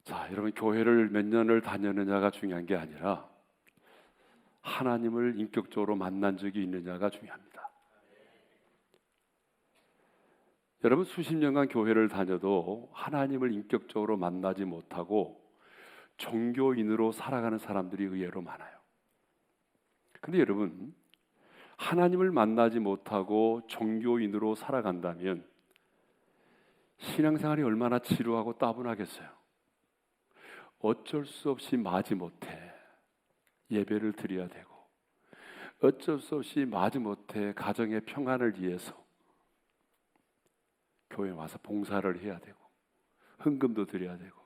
자, 여러분, 교회를 몇 년을 다녔느냐가 중요한 게 아니라 하나님을 인격적으로 만난 적이 있느냐가 중요합니다. 여러분, 수십 년간 교회를 다녀도 하나님을 인격적으로 만나지 못하고 종교인으로 살아가는 사람들이 의외로 많아요. 근데 여러분, 하나님을 만나지 못하고 종교인으로 살아간다면 신앙생활이 얼마나 지루하고 따분하겠어요. 어쩔 수 없이 마지못해 예배를 드려야 되고, 어쩔 수 없이 마지못해 가정의 평안을 위해서 교회에 와서 봉사를 해야 되고, 헌금도 드려야 되고,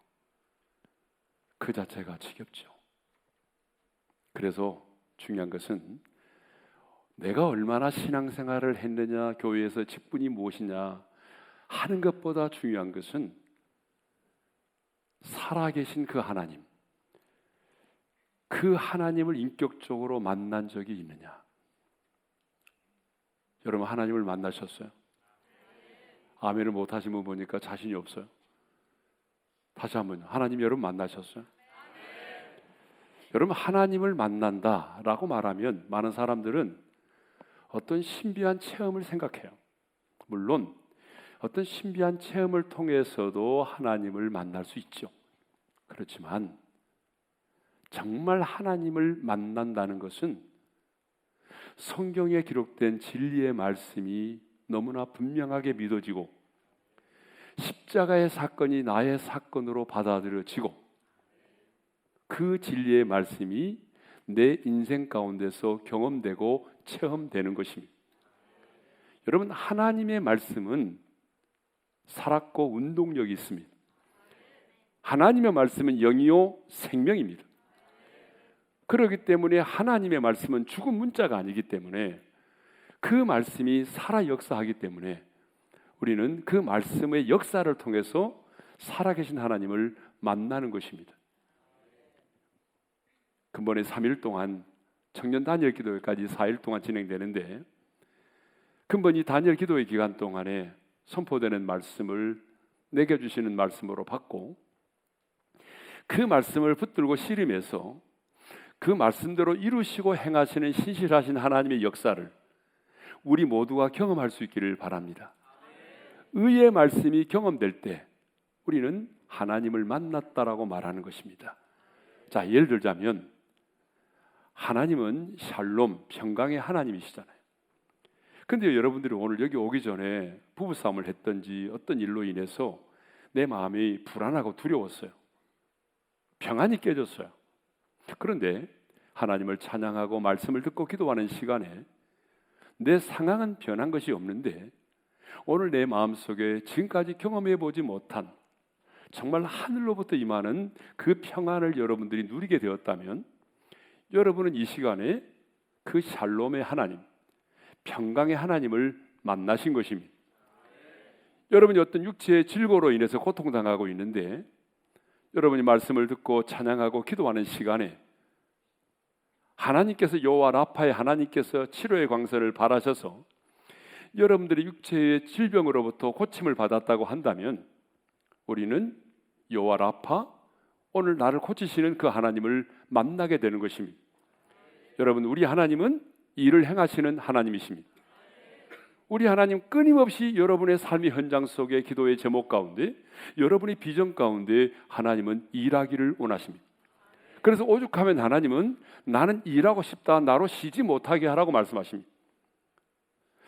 그 자체가 지겹죠. 그래서 중요한 것은 내가 얼마나 신앙생활을 했느냐, 교회에서 직분이 무엇이냐 하는 것보다 중요한 것은 살아계신 그 하나님, 그 하나님을 인격적으로 만난 적이 있느냐. 여러분, 하나님을 만나셨어요? 아멘을 못하신 분 보니까 자신이 없어요. 다시 한번, 하나님 여러분 만나셨어요? 여러분, 하나님을 만난다라고 말하면 많은 사람들은 어떤 신비한 체험을 생각해요. 물론 어떤 신비한 체험을 통해서도 하나님을 만날 수 있죠. 그렇지만 정말 하나님을 만난다는 것은 성경에 기록된 진리의 말씀이 너무나 분명하게 믿어지고 십자가의 사건이 나의 사건으로 받아들여지고 그 진리의 말씀이 내 인생 가운데서 경험되고 체험되는 것입니다. 여러분, 하나님의 말씀은 살았고 운동력이 있습니다. 하나님의 말씀은 영이요 생명입니다. 그렇기 때문에 하나님의 말씀은 죽은 문자가 아니기 때문에 그 말씀이 살아 역사하기 때문에 우리는 그 말씀의 역사를 통해서 살아계신 하나님을 만나는 것입니다. 근본에 3일 동안 청년 단열 기도회까지 4일 동안 진행되는데, 근본이 단열 기도회 기간 동안에 선포되는 말씀을 내게 주시는 말씀으로 받고 그 말씀을 붙들고 씨름해서 그 말씀대로 이루시고 행하시는 신실하신 하나님의 역사를 우리 모두가 경험할 수 있기를 바랍니다. 의의 말씀이 경험될 때 우리는 하나님을 만났다라고 말하는 것입니다. 자, 예를 들자면 하나님은 샬롬, 평강의 하나님이시잖아요. 근데 여러분들이 오늘 여기 오기 전에 부부싸움을 했던지 어떤 일로 인해서 내 마음이 불안하고 두려웠어요. 평안이 깨졌어요. 그런데 하나님을 찬양하고 말씀을 듣고 기도하는 시간에 내 상황은 변한 것이 없는데 오늘 내 마음속에 지금까지 경험해 보지 못한 정말 하늘로부터 임하는 그 평안을 여러분들이 누리게 되었다면 여러분은 이 시간에 그 샬롬의 하나님, 평강의 하나님을 만나신 것입니다. 여러분이 어떤 육체의 질고로 인해서 고통당하고 있는데 여러분이 말씀을 듣고 찬양하고 기도하는 시간에 하나님께서 여호와 라파의 하나님께서 치료의 광선을 발하셔서 여러분들의 육체의 질병으로부터 고침을 받았다고 한다면 우리는 여호와 라파, 오늘 나를 고치시는 그 하나님을 만나게 되는 것입니다. 여러분, 우리 하나님은 일을 행하시는 하나님이십니다. 우리 하나님 끊임없이 여러분의 삶의 현장 속에 기도의 제목 가운데 여러분의 비전 가운데 하나님은 일하기를 원하십니다. 그래서 오죽하면 하나님은 나는 일하고 싶다, 나로 쉬지 못하게 하라고 말씀하십니다.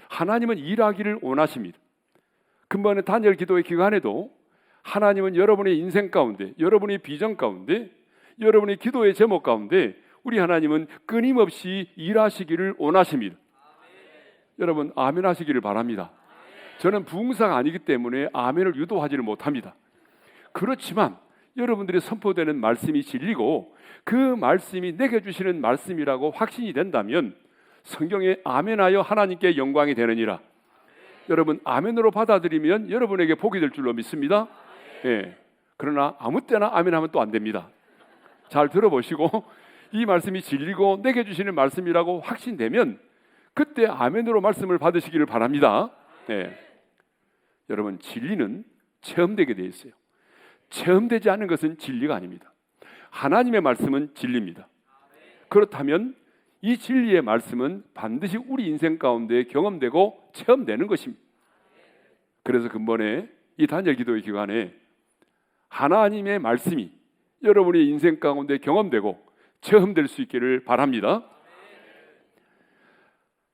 하나님은 일하기를 원하십니다. 근본에 단열 기도의 기간에도 하나님은 여러분의 인생 가운데, 여러분의 비전 가운데, 여러분의 기도의 제목 가운데 우리 하나님은 끊임없이 일하시기를 원하십니다. 여러분, 아멘 하시기를 바랍니다. 저는 부흥사가 아니기 때문에 아멘을 유도하지를 못합니다. 그렇지만 여러분들이 선포되는 말씀이 진리고 그 말씀이 내게 주시는 말씀이라고 확신이 된다면 성경에 아멘하여 하나님께 영광이 되느니라. 여러분, 아멘으로 받아들이면 여러분에게 복이 될 줄로 믿습니다. 예. 그러나 아무 때나 아멘하면 또 안 됩니다. 잘 들어보시고 이 말씀이 진리고 내게 주시는 말씀이라고 확신되면 그때 아멘으로 말씀을 받으시기를 바랍니다. 예. 여러분, 진리는 체험되게 돼 있어요. 체험되지 않는 것은 진리가 아닙니다. 하나님의 말씀은 진리입니다. 그렇다면 이 진리의 말씀은 반드시 우리 인생 가운데 경험되고 체험되는 것입니다. 그래서 근본에 이 단열 기도의 기간에 하나님의 말씀이 여러분의 인생 가운데 경험되고 체험될 수 있기를 바랍니다.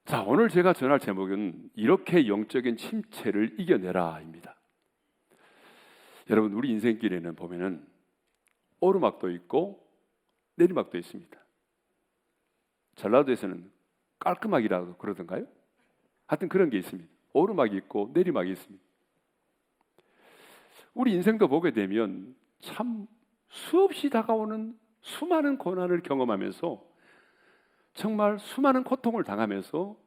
자, 오늘 제가 전할 제목은 이렇게 영적인 침체를 이겨내라입니다. 여러분, 우리 인생길에는 보면은 오르막도 있고 내리막도 있습니다. 전라도에서는 깔끔하기라고 그러던가요? 하여튼 그런 게 있습니다. 오르막이 있고 내리막이 있습니다. 우리 인생도 보게 되면 참 수없이 다가오는 수많은 고난을 경험하면서 정말 수많은 고통을 당하면서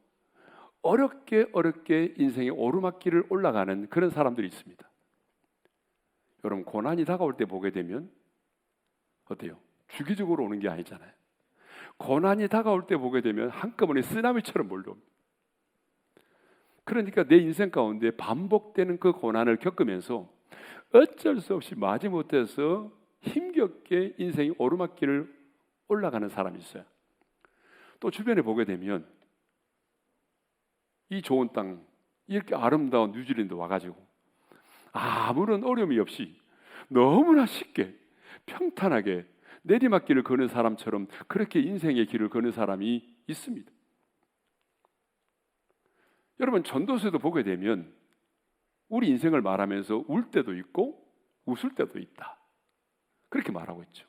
어렵게 인생의 오르막길을 올라가는 그런 사람들이 있습니다. 여러분, 고난이 다가올 때 보게 되면 어때요? 주기적으로 오는 게 아니잖아요. 고난이 다가올 때 보게 되면 한꺼번에 쓰나미처럼 몰려옵니다. 그러니까 내 인생 가운데 반복되는 그 고난을 겪으면서 어쩔 수 없이 마지못해서 힘겹게 인생의 오르막길을 올라가는 사람이 있어요. 또 주변에 보게 되면 이 좋은 땅, 이렇게 아름다운 뉴질랜드 와가지고 아무런 어려움이 없이 너무나 쉽게 평탄하게 내리막길을 걷는 사람처럼 그렇게 인생의 길을 걷는 사람이 있습니다. 여러분, 전도서도 보게 되면 우리 인생을 말하면서 울 때도 있고 웃을 때도 있다, 그렇게 말하고 있죠.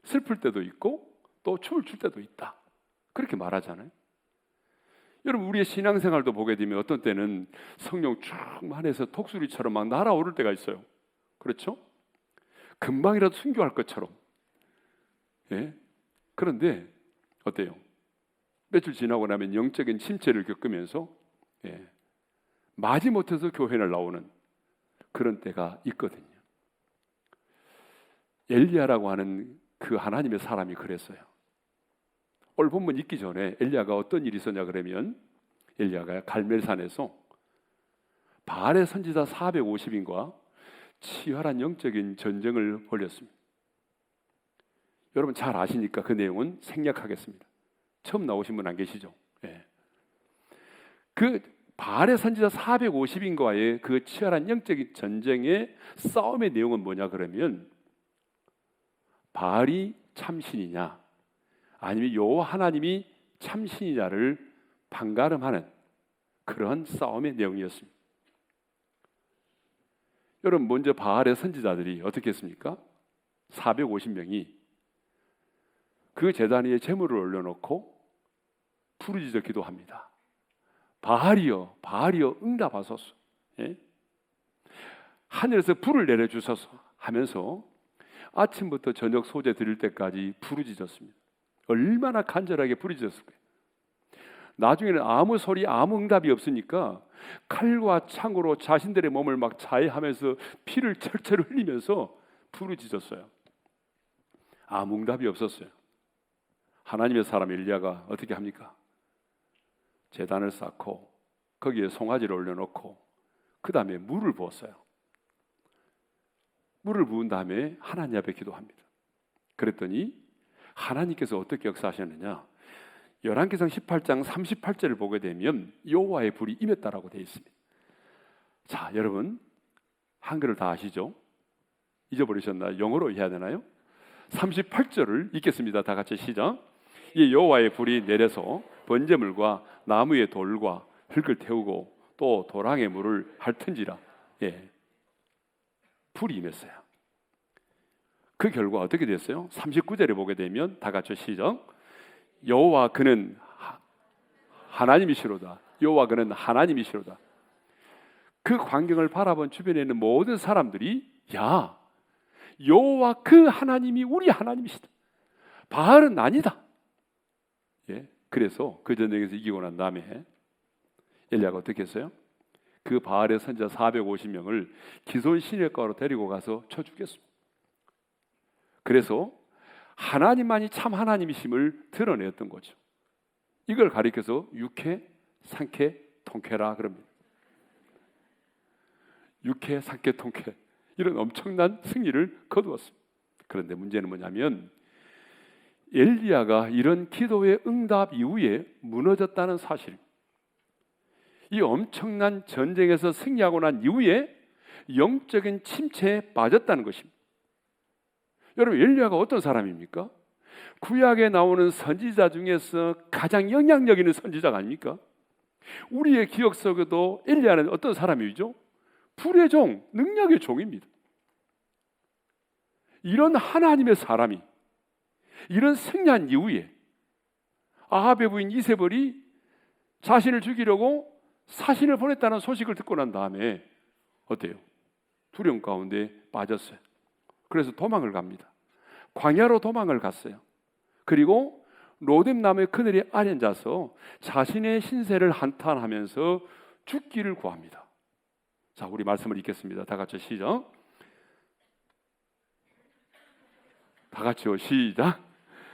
슬플 때도 있고 또 춤을 출 때도 있다, 그렇게 말하잖아요. 여러분, 우리의 신앙생활도 보게 되면 어떤 때는 성령 충만해서 독수리처럼 막 날아오를 때가 있어요. 그렇죠? 금방이라도 순교할 것처럼. 예? 그런데 어때요? 며칠 지나고 나면 영적인 침체를 겪으면서 마지못해서 교회를 나오는 그런 때가 있거든요. 엘리야라고 하는 그 하나님의 사람이 그랬어요. 오늘 본문 읽기 전에 엘리야가 어떤 일이 있었냐 그러면 엘리야가 갈멜산에서 바알의 선지자 450인과 치열한 영적인 전쟁을 벌였습니다. 여러분 잘 아시니까 그 내용은 생략하겠습니다. 처음 나오신 분 안 계시죠? 그 바알의 선지자 450인과의 그 치열한 영적인 전쟁의 싸움의 내용은 뭐냐 그러면 바알이 참신이냐 아니면 여호와 하나님이 참신이냐를 판가름하는 그러한 싸움의 내용이었습니다. 여러분, 먼저 바알의 선지자들이 어떻게 했습니까? 450명이 그 제단 위에 제물을 올려놓고 부르짖어 기도합니다. 바알이여, 바알이여 응답하소서. 하늘에서 불을 내려주소서 하면서 아침부터 저녁 소재 드릴 때까지 부르짖었습니다. 얼마나 간절하게 부르짖었을까요? 나중에는 아무 소리, 아무 응답이 없으니까 칼과 창으로 자신들의 몸을 막 자해하면서 피를 철철 흘리면서 부르짖었어요. 아무 응답이 없었어요. 하나님의 사람 엘리야가 어떻게 합니까? 제단을 쌓고 거기에 송아지를 올려놓고 그 다음에 물을 부었어요. 물을 부은 다음에 하나님 앞에 기도합니다. 그랬더니 하나님께서 어떻게 역사하셨느냐? 열왕기상 18장 38절을 보게 되면 여호와의 불이 임했다라고 되어 있습니다. 자, 여러분 한글을 다 아시죠? 잊어버리셨나요? 영어로 해야 되나요? 38절을 읽겠습니다. 다 같이 시작. 이 여호와의 불이 내려서 번제물과 나무의 돌과 흙을 태우고 또 도랑의 물을 핥은지라. 불이 임했어요. 그 결과 어떻게 됐어요? 39절에 보게 되면 다 같이 시작. 여호와 그는 하나님이시로다. 여호와 그는 하나님이시로다. 그 광경을 바라본 주변에 있는 모든 사람들이 야, 여호와 그 하나님이 우리 하나님이시다. 바알은 아니다. 그래서 그 전쟁에서 이기고 난 다음에 엘리야가 어떻게 했어요? 그 바알의 선지자 450명을 기손 시내가로 데리고 가서 쳐 죽였습니다. 그래서 하나님만이 참 하나님이심을 드러냈던 거죠. 이걸 가리켜서 육회, 상쾌, 통쾌라 그럽니다. 육회, 상쾌, 통쾌. 이런 엄청난 승리를 거두었습니다. 그런데 문제는 뭐냐면 엘리야가 이런 기도의 응답 이후에 무너졌다는 사실입니다. 이 엄청난 전쟁에서 승리하고 난 이후에 영적인 침체에 빠졌다는 것입니다. 여러분, 엘리야가 어떤 사람입니까? 구약에 나오는 선지자 중에서 가장 영향력 있는 선지자가 아닙니까? 우리의 기억 속에도 엘리야는 어떤 사람이죠? 불의 종, 능력의 종입니다. 이런 하나님의 사람이 이런 승리한 이후에 아합의 부인 이세벨이 자신을 죽이려고 사신을 보냈다는 소식을 듣고 난 다음에 어때요? 두려움 가운데 빠졌어요. 그래서 도망을 갑니다. 광야로 도망을 갔어요. 그리고 로뎀 나무의 그늘에 앉아서 자신의 신세를 한탄하면서 죽기를 구합니다. 자, 우리 말씀을 읽겠습니다. 다 같이 시작. 다 같이요. 시작.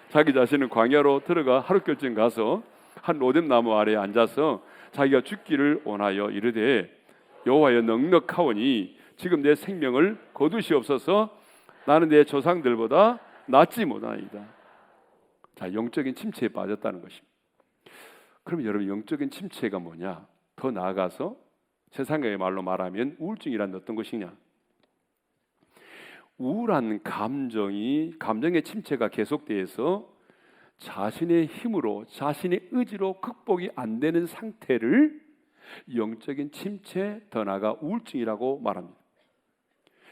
자기 자신은 광야로 들어가 하룻결쯤 가서 한 로뎀 나무 아래에 앉아서 자기가 죽기를 원하여 이르되 여호와여 넉넉하오니 지금 내 생명을 거두시옵소서. 나는 내 조상들보다 낫지 못하나이다. 자, 영적인 침체에 빠졌다는 것입니다. 그럼 여러분, 영적인 침체가 뭐냐? 더 나아가서 세상의 말로 말하면 우울증이란 어떤 것이냐? 우울한 감정의 침체가 계속돼서 자신의 힘으로, 자신의 의지로 극복이 안 되는 상태를 영적인 침체, 더 나아가 우울증이라고 말합니다.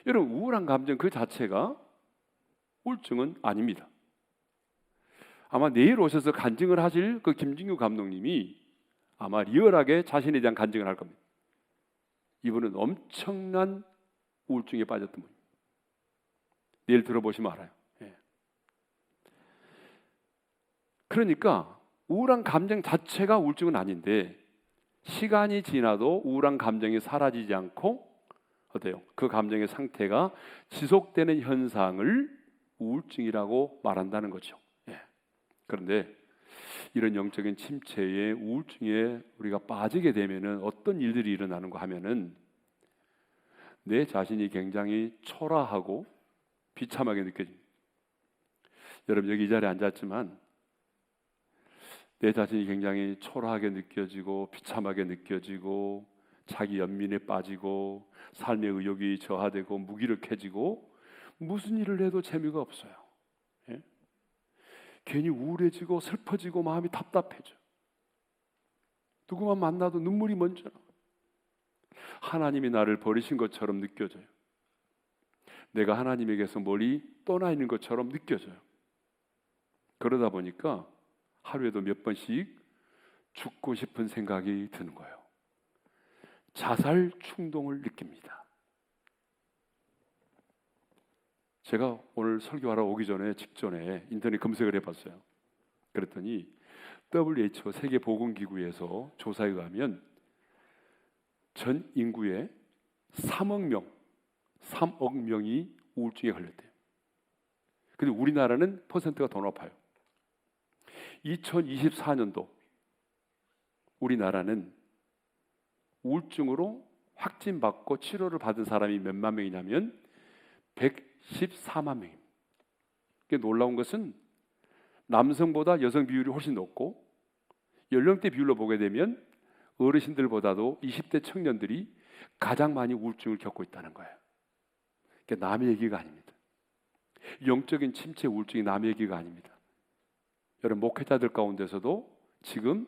여러분, 우울한 감정 그 자체가 우울증은 아닙니다. 아마 내일 오셔서 간증을 하실 그 김진규 감독님이 아마 리얼하게 자신에 대한 간증을 할 겁니다. 이분은 엄청난 우울증에 빠졌던 분입니다. 내일 들어보시면 알아요. 예. 그러니까 우울한 감정 자체가 우울증은 아닌데 시간이 지나도 우울한 감정이 사라지지 않고 어때요? 그 감정의 상태가 지속되는 현상을 우울증이라고 말한다는 거죠. 예. 그런데 이런 영적인 침체에 우울증에 우리가 빠지게 되면은 어떤 일들이 일어나는가 하면은 내 자신이 굉장히 초라하고 비참하게 느껴집니다. 여러분, 여기 이 자리에 앉았지만 내 자신이 굉장히 초라하게 느껴지고 비참하게 느껴지고 자기 연민에 빠지고 삶의 의욕이 저하되고 무기력해지고 무슨 일을 해도 재미가 없어요. 예? 괜히 우울해지고 슬퍼지고 마음이 답답해져. 누구만 만나도 눈물이 먼저 나. 하나님이 나를 버리신 것처럼 느껴져요. 내가 하나님에게서 멀리 떠나 있는 것처럼 느껴져요. 그러다 보니까 하루에도 몇 번씩 죽고 싶은 생각이 드는 거예요. 자살 충동을 느낍니다. 제가 오늘 설교하러 오기 전에 직전에 인터넷 검색을 해봤어요. 그랬더니 WHO 세계보건기구에서 조사에 의하면 전 인구의 3억 명이 우울증에 걸렸대요. 근데 우리나라는 퍼센트가 더 높아요. 2024년도 우리나라는 우울증으로 확진받고 치료를 받은 사람이 몇만 명이냐면 114만 명입니다. 놀라운 것은 남성보다 여성 비율이 훨씬 높고 연령대 비율로 보게 되면 어르신들보다도 20대 청년들이 가장 많이 우울증을 겪고 있다는 거예요. 그러니까 남의 얘기가 아닙니다. 영적인 침체 우울증이 남의 얘기가 아닙니다. 여러분, 목회자들 가운데서도 지금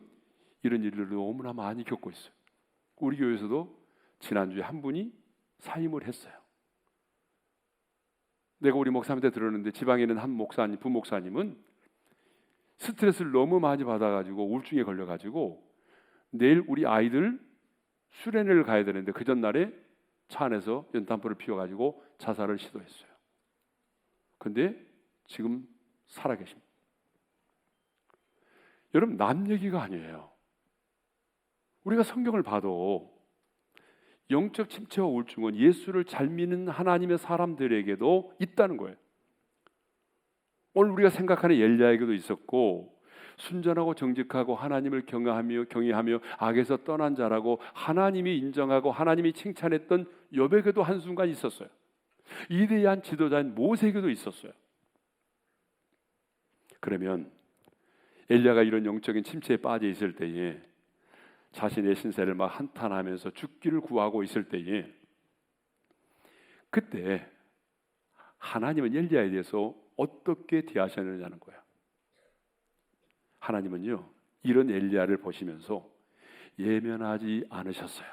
이런 일들을 너무나 많이 겪고 있어요. 우리 교회에서도 지난주에 한 분이 사임을 했어요. 내가 우리 목사님한테 들었는데 지방에 있는 한 목사님, 부목사님은 스트레스를 너무 많이 받아가지고 우울증에 걸려가지고 내일 우리 아이들 수련회를 가야 되는데 그 전날에 차 안에서 연탄불을 피워가지고 자살을 시도했어요. 근데 지금 살아계십니다. 여러분, 남 얘기가 아니에요. 우리가 성경을 봐도 영적 침체와 우울증은 예수를 잘 믿는 하나님의 사람들에게도 있다는 거예요. 오늘 우리가 생각하는 엘리야에게도 있었고 순전하고 정직하고 하나님을 경외하며 악에서 떠난 자라고 하나님이 인정하고 하나님이 칭찬했던 욥에게도 한순간 있었어요. 위대한 지도자인 모세에게도 있었어요. 그러면 엘리야가 이런 영적인 침체에 빠져 있을 때에, 자신의 신세를 막 한탄하면서 죽기를 구하고 있을 때에, 그때 하나님은 엘리야에 대해서 어떻게 대하셨느냐는 거야. 하나님은요, 이런 엘리야를 보시면서 예면하지 않으셨어요.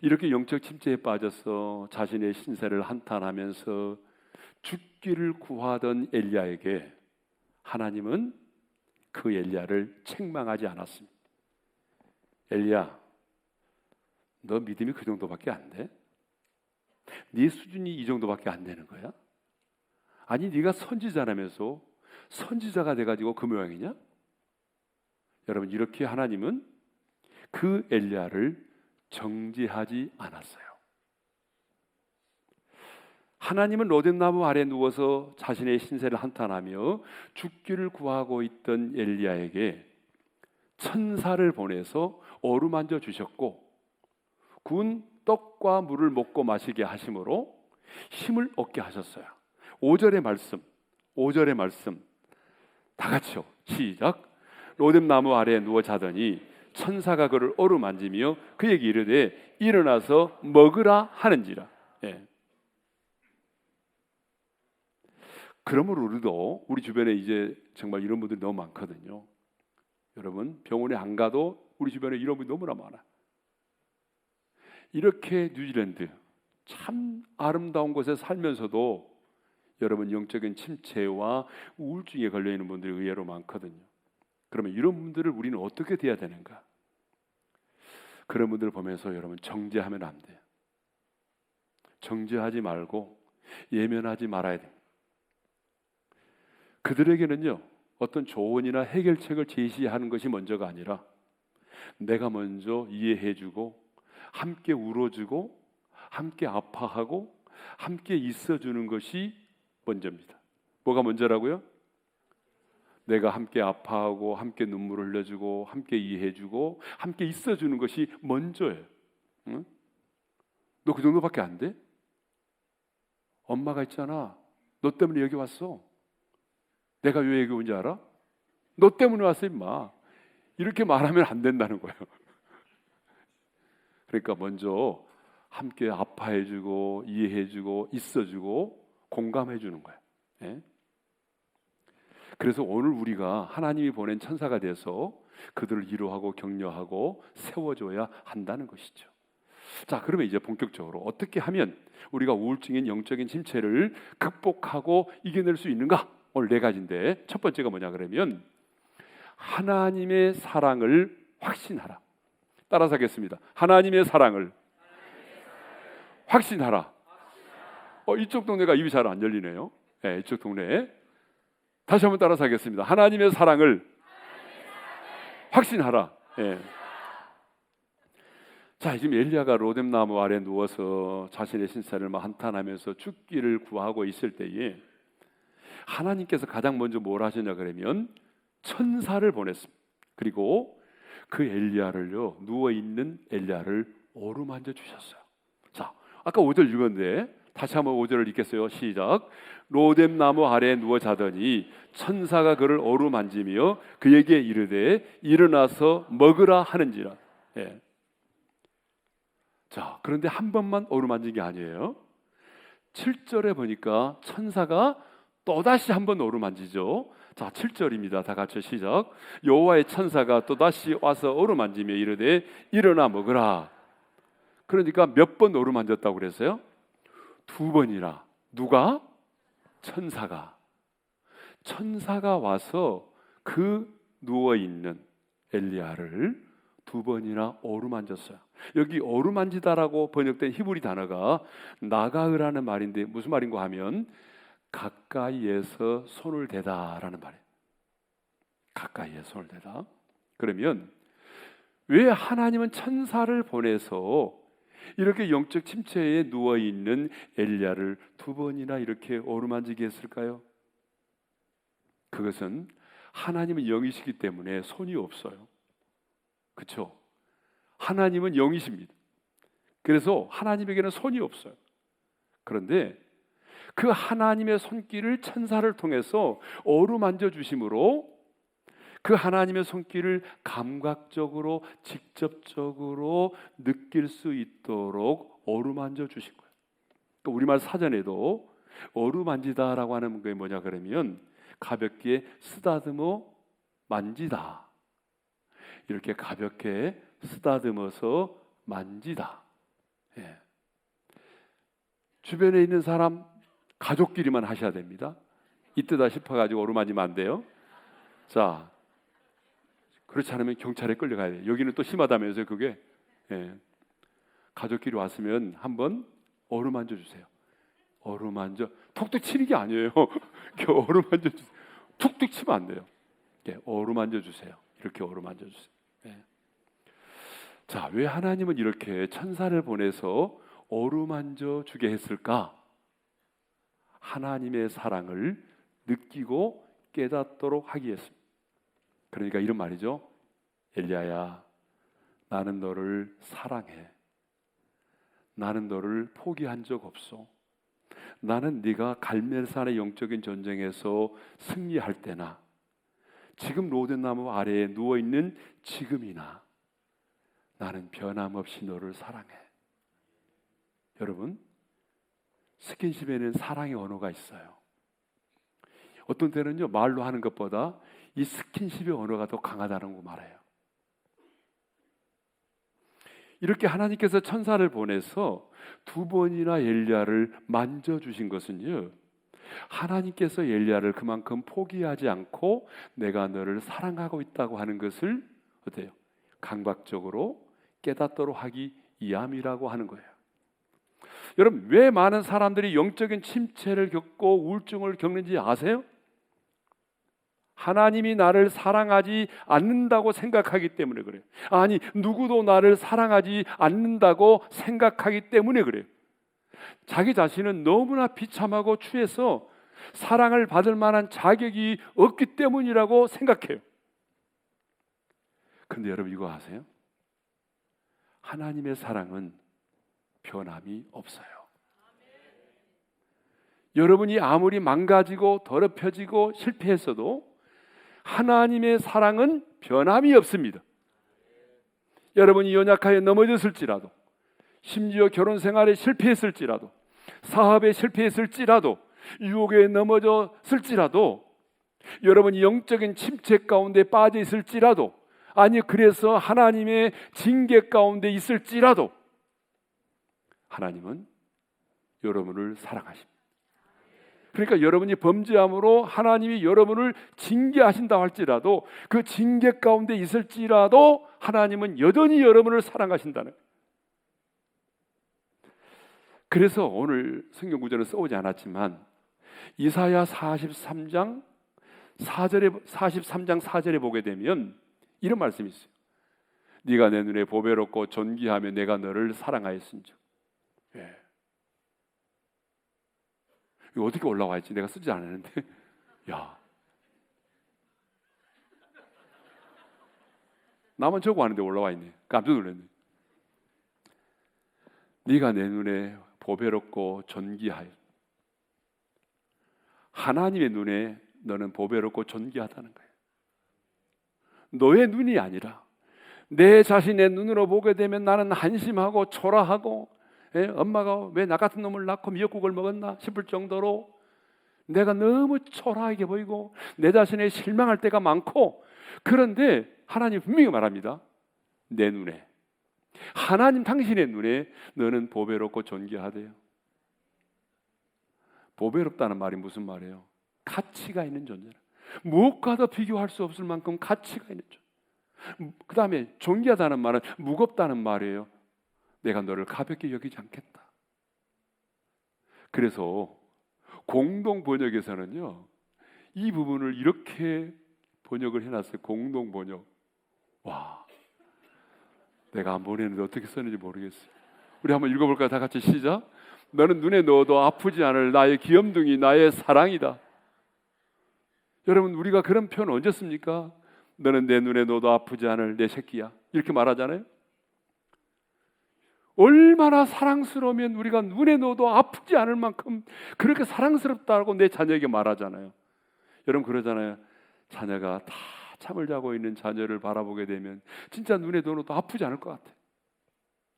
이렇게 영적 침체에 빠져서 자신의 신세를 한탄하면서 죽기를 구하던 엘리야에게 하나님은 그 엘리야를 책망하지 않았습니다. 엘리야, 너 믿음이 그 정도밖에 안 돼? 네 수준이 이 정도밖에 안 되는 거야? 아니, 네가 선지자라면서 선지자가 돼가지고 그 모양이냐? 여러분, 이렇게 하나님은 그 엘리야를 정죄하지 않았어요. 하나님은 로뎀나무 아래 누워서 자신의 신세를 한탄하며 죽기를 구하고 있던 엘리야에게 천사를 보내서 어루만져 주셨고, 구운 떡과 물을 먹고 마시게 하심으로 힘을 얻게 하셨어요. 5절의 말씀 다 같이요. 시작. 로뎀나무 아래에 누워 자더니 천사가 그를 어루만지며 그에게 이르되 일어나서 먹으라 하는지라. 예. 그러므로 우리도 우리 주변에 이제 정말 이런 분들이 너무 많거든요. 여러분, 병원에 안 가도 우리 주변에 이런 분이 너무나 많아. 이렇게 뉴질랜드 참 아름다운 곳에 살면서도 여러분, 영적인 침체와 우울증에 걸려 있는 분들이 의외로 많거든요. 그러면 이런 분들을 우리는 어떻게 대해야 되는가? 그런 분들을 보면서 여러분, 정죄하면 안 돼요. 정죄하지 말고 예면하지 말아야 됩니다. 그들에게는요, 어떤 조언이나 해결책을 제시하는 것이 먼저가 아니라 내가 먼저 이해해주고 함께 울어주고 함께 아파하고 함께 있어주는 것이 먼저입니다. 뭐가 먼저라고요? 내가 함께 아파하고 함께 눈물을 흘려주고 함께 이해해주고 함께 있어주는 것이 먼저예요. 응? 너 그 정도밖에 안 돼? 엄마가 있잖아. 너 때문에 여기 왔어. 내가 왜 여기 온지 알아? 너 때문에 왔어 임마. 이렇게 말하면 안 된다는 거예요. 그러니까 먼저 함께 아파해주고 이해해주고 있어주고 공감해주는 거예요. 예? 그래서 오늘 우리가 하나님이 보낸 천사가 돼서 그들을 위로하고 격려하고 세워줘야 한다는 것이죠. 자, 그러면 이제 본격적으로 어떻게 하면 우리가 우울증인 영적인 침체를 극복하고 이겨낼 수 있는가? 오늘 4가지인데 첫 번째가 뭐냐 그러면 하나님의 사랑을 확신하라. 따라서 하겠습니다. 하나님의 사랑을 확신하라. 이쪽 동네가 입이 잘 안 열리네요. 네, 이쪽 동네에 다시 한번 따라서 하겠습니다. 하나님의 사랑을 확신하라. 네. 자, 지금 엘리야가 로뎀나무 아래 누워서 자신의 신세를 막 한탄하면서 죽기를 구하고 있을 때에 하나님께서 가장 먼저 뭘 하셨냐 그러면 천사를 보냈습니다. 그리고 그 엘리야를요, 누워있는 엘리야를 어루만져 주셨어요. 자, 아까 5절 읽었는데 다시 한번 5절을 읽겠어요. 시작. 로뎀나무 아래에 누워 자더니 천사가 그를 어루만지며 그에게 이르되 일어나서 먹으라 하는지라. 예. 자, 그런데 한 번만 어루만진 게 아니에요. 7절에 보니까 천사가 또다시 한 번 어루만지죠. 자, 7절입니다. 다 같이 시작. 여호와의 천사가 또다시 와서 어루만지며 이르되 일어나 먹으라. 그러니까 몇 번 어루만졌다고 그랬어요? 2번이나. 누가? 천사가 와서 그 누워있는 엘리야를 2번이나 어루만졌어요. 여기 어루만지다라고 번역된 히브리 단어가 나가으라는 말인데 무슨 말인가 하면 가까이에서 손을 대다라는 말이에요. 가까이에 손을 대다. 그러면 왜 하나님은 천사를 보내서 이렇게 영적 침체에 누워있는 엘리야를 2번이나 이렇게 어루만지게 했을까요? 그것은 하나님은 영이시기 때문에 손이 없어요. 그렇죠? 하나님은 영이십니다. 그래서 하나님에게는 손이 없어요. 그런데 그 하나님의 손길을 천사를 통해서 어루만져 주심으로 그 하나님의 손길을 감각적으로 직접적으로 느낄 수 있도록 어루만져 주신 거예요. 그러니까 우리말 사전에도 어루만지다라고 하는 게 뭐냐 그러면 가볍게 쓰다듬어 만지다, 이렇게 가볍게 쓰다듬어서 만지다. 예. 주변에 있는 사람 가족끼리만 하셔야 됩니다. 이때다 싶어가지고 어루만지면 안 돼요. 자, 그렇지 않으면 경찰에 끌려가야 돼요. 여기는 또 심하다면서요, 그게. 예. 가족끼리 왔으면 한번 어루만져 주세요. 어루만져, 툭툭 치는 게 아니에요. 어루만져 주세요. 툭툭 치면 안 돼요. 예, 어루만져 주세요. 이렇게 어루만져 주세요. 예. 자, 왜 하나님은 이렇게 천사를 보내서 어루만져 주게 했을까? 하나님의 사랑을 느끼고 깨닫도록 하기 위해서입니다. 그러니까 이런 말이죠. 엘리야야, 나는 너를 사랑해. 나는 너를 포기한 적 없어. 나는 네가 갈멜산의 영적인 전쟁에서 승리할 때나 지금 로덴나무 아래에 누워있는 지금이나 나는 변함없이 너를 사랑해. 여러분, 스킨십에는 사랑의 언어가 있어요. 어떤 때는요, 말로 하는 것보다 이 스킨십의 언어가 더 강하다는 거 말해요. 이렇게 하나님께서 천사를 보내서 2번이나 엘리야를 만져주신 것은요, 하나님께서 엘리야를 그만큼 포기하지 않고 내가 너를 사랑하고 있다고 하는 것을 어때요? 감각적으로 깨닫도록 하기 위함이라고 하는 거예요. 여러분, 왜 많은 사람들이 영적인 침체를 겪고 우울증을 겪는지 아세요? 하나님이 나를 사랑하지 않는다고 생각하기 때문에 그래요. 아니, 누구도 나를 사랑하지 않는다고 생각하기 때문에 그래요. 자기 자신은 너무나 비참하고 추해서 사랑을 받을 만한 자격이 없기 때문이라고 생각해요. 그런데 여러분, 이거 아세요? 하나님의 사랑은 변함이 없어요. 여러분이 아무리 망가지고 더럽혀지고 실패했어도 하나님의 사랑은 변함이 없습니다. 여러분이 연약하여 넘어졌을지라도, 심지어 결혼 생활에 실패했을지라도, 사업에 실패했을지라도, 유혹에 넘어졌을지라도, 여러분이 영적인 침체 가운데 빠져 있을지라도, 아니 그래서 하나님의 징계 가운데 있을지라도 하나님은 여러분을 사랑하십니다. 그러니까 여러분이 범죄함으로 하나님이 여러분을 징계하신다 할지라도, 그 징계 가운데 있을지라도 하나님은 여전히 여러분을 사랑하신다는 거예요. 그래서 오늘 성경 구절을 써오지 않았지만 이사야 43장 4절에 보게 되면 이런 말씀이 있어요. 네가 내 눈에 보배롭고 존귀하며 내가 너를 사랑하였은즉. 예. 이거 어떻게 올라와 있지? 내가 쓰지 않았는데. 야, 나만 적어하는데 올라와 있네. 깜짝 놀랐네. 네가 내 눈에 보배롭고 존귀하여. 하나님의 눈에 너는 보배롭고 존귀하다는 거예요. 너의 눈이 아니라 내 자신의 눈으로 보게 되면 나는 한심하고 초라하고, 엄마가 왜 나 같은 놈을 낳고 미역국을 먹었나 싶을 정도로 내가 너무 초라하게 보이고 내 자신에 실망할 때가 많고, 그런데 하나님 분명히 말합니다. 내 눈에, 하나님 당신의 눈에 너는 보배롭고 존귀하대요. 보배롭다는 말이 무슨 말이에요? 가치가 있는 존재라. 무엇과도 비교할 수 없을 만큼 가치가 있는 존재. 그 다음에 존귀하다는 말은 무겁다는 말이에요. 내가 너를 가볍게 여기지 않겠다. 그래서 공동 번역에서는요, 이 부분을 이렇게 번역을 해놨어요. 공동 번역. 와, 내가 안 보내는데 어떻게 썼는지 모르겠어요. 우리 한번 읽어볼까요? 다 같이 시작. 너는 눈에 넣어도 아프지 않을 나의 귀염둥이, 나의 사랑이다. 여러분, 우리가 그런 표현 언제 씁니까? 너는 내 눈에 넣어도 아프지 않을 내 새끼야, 이렇게 말하잖아요. 얼마나 사랑스러우면 우리가 눈에 넣어도 아프지 않을 만큼 그렇게 사랑스럽다고 내 자녀에게 말하잖아요. 여러분 그러잖아요. 자녀가 다 잠을 자고 있는 자녀를 바라보게 되면 진짜 눈에 넣어도 아프지 않을 것 같아.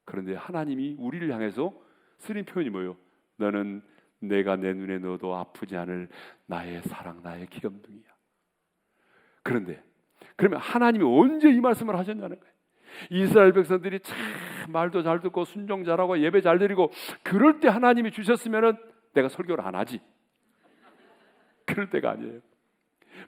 그런데 하나님이 우리를 향해서 쓰는 표현이 뭐예요? 너는 내가 내 눈에 넣어도 아프지 않을 나의 사랑, 나의 귀염둥이야. 그런데 그러면 하나님이 언제 이 말씀을 하셨냐는 거예요. 이스라엘 백성들이 참 말도 잘 듣고 순종 잘하고 예배 잘 드리고 그럴 때 하나님이 주셨으면은 내가 설교를 안 하지. 그럴 때가 아니에요.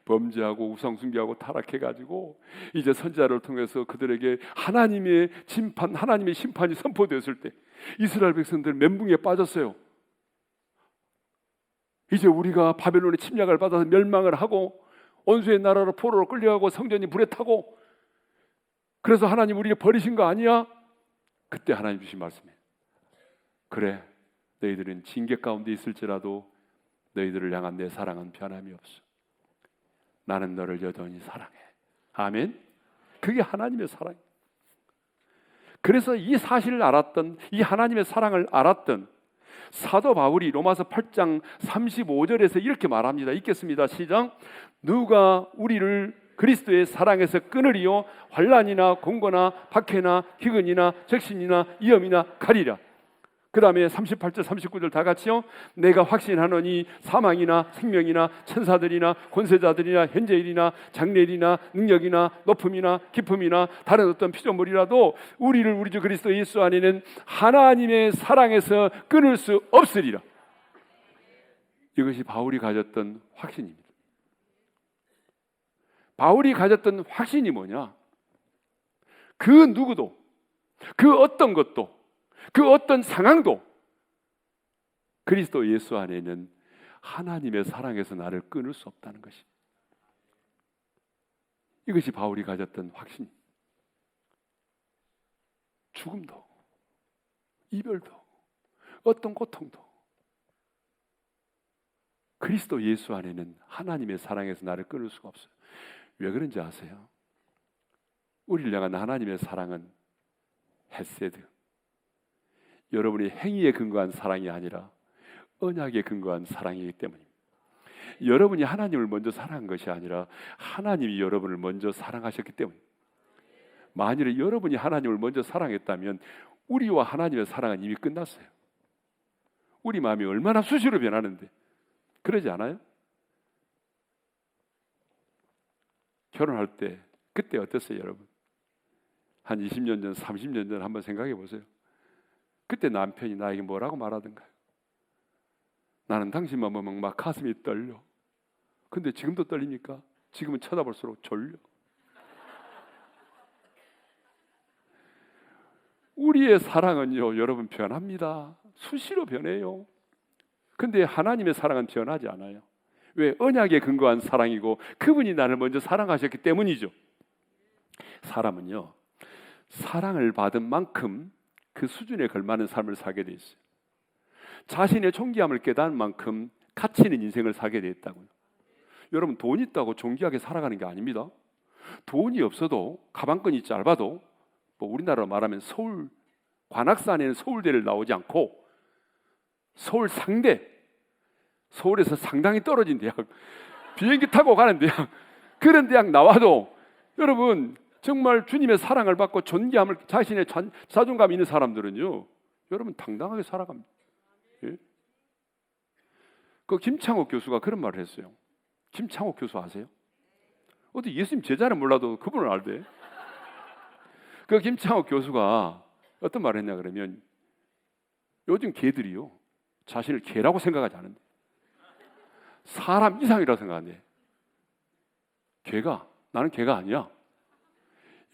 범죄하고 우상숭배하고 타락해가지고 이제 선지자를 통해서 그들에게 하나님의 심판, 하나님의 심판이 선포되었을 때 이스라엘 백성들 멘붕에 빠졌어요. 이제 우리가 바벨론의 침략을 받아서 멸망을 하고 원수의 나라로 포로로 끌려가고 성전이 불에 타고 그래서 하나님 우리를 버리신 거 아니야? 그때 하나님 주신 말씀이에요. 그래, 너희들은 징계 가운데 있을지라도 너희들을 향한 내 사랑은 변함이 없어. 나는 너를 여전히 사랑해. 아멘. 그게 하나님의 사랑이에요. 그래서 이 사실을 알았던, 이 하나님의 사랑을 알았던 사도 바울이 로마서 8장 35절에서 이렇게 말합니다. 읽겠습니다. 시작. 누가 우리를 그리스도의 사랑에서 끊으리요? 환난이나 공고나 박해나 기근이나 적신이나 위험이나 가리라. 그 다음에 38절 39절 다 같이요. 내가 확신하노니 사망이나 생명이나 천사들이나 권세자들이나 현재일이나 장래일이나 능력이나 높음이나 깊음이나 다른 어떤 피조물이라도 우리를 우리 주 그리스도 예수 안에는 하나님의 사랑에서 끊을 수 없으리라. 이것이 바울이 가졌던 확신입니다. 바울이 가졌던 확신이 뭐냐? 그 누구도, 그 어떤 것도, 그 어떤 상황도 그리스도 예수 안에는 하나님의 사랑에서 나를 끊을 수 없다는 것이, 이것이 바울이 가졌던 확신. 죽음도, 이별도, 어떤 고통도 그리스도 예수 안에는 하나님의 사랑에서 나를 끊을 수가 없어요. 왜 그런지 아세요? 우리를 향한 하나님의 사랑은 헤세드, 여러분이 행위에 근거한 사랑이 아니라 언약에 근거한 사랑이기 때문입니다. 여러분이 하나님을 먼저 사랑한 것이 아니라 하나님이 여러분을 먼저 사랑하셨기 때문입니다. 만일에 여러분이 하나님을 먼저 사랑했다면 우리와 하나님의 사랑은 이미 끝났어요. 우리 마음이 얼마나 수시로 변하는데 그러지 않아요? 결혼할 때 그때 어땠어요, 여러분? 한 20년 전, 30년 전 한번 생각해 보세요. 그때 남편이 나에게 뭐라고 말하던가요? 나는 당신만 보면 막 가슴이 떨려. 근데 지금도 떨립니까? 지금은 쳐다볼수록 졸려. 우리의 사랑은요, 여러분 변합니다. 수시로 변해요. 근데 하나님의 사랑은 변하지 않아요. 왜? 언약에 근거한 사랑이고 그분이 나를 먼저 사랑하셨기 때문이죠. 사람은요, 사랑을 받은 만큼 그 수준에 걸맞는 삶을 살게 돼 있어요. 자신의 존귀함을 깨달은 만큼 가치 있는 인생을 살게 돼 있다고요. 여러분, 돈 있다고 존귀하게 살아가는 게 아닙니다. 돈이 없어도, 가방끈이 짧아도, 뭐 우리나라로 말하면 서울 관악산에는 서울대를 나오지 않고 서울 상대, 서울에서 상당히 떨어진 대학, 비행기 타고 가는 대학, 그런 대학 나와도 여러분 정말 주님의 사랑을 받고 존귀함을, 자신의 자존감 있는 사람들은요, 여러분 당당하게 살아갑니다. 예? 그 김창옥 교수가 그런 말을 했어요. 김창옥 교수 아세요? 어디 예수님 제자는 몰라도 그분을 알대. 그 김창옥 교수가 어떤 말을 했냐 그러면, 요즘 개들이요, 자신을 개라고 생각하지 않는데 사람 이상이라고 생각하는데, 개가, 나는 개가 아니야.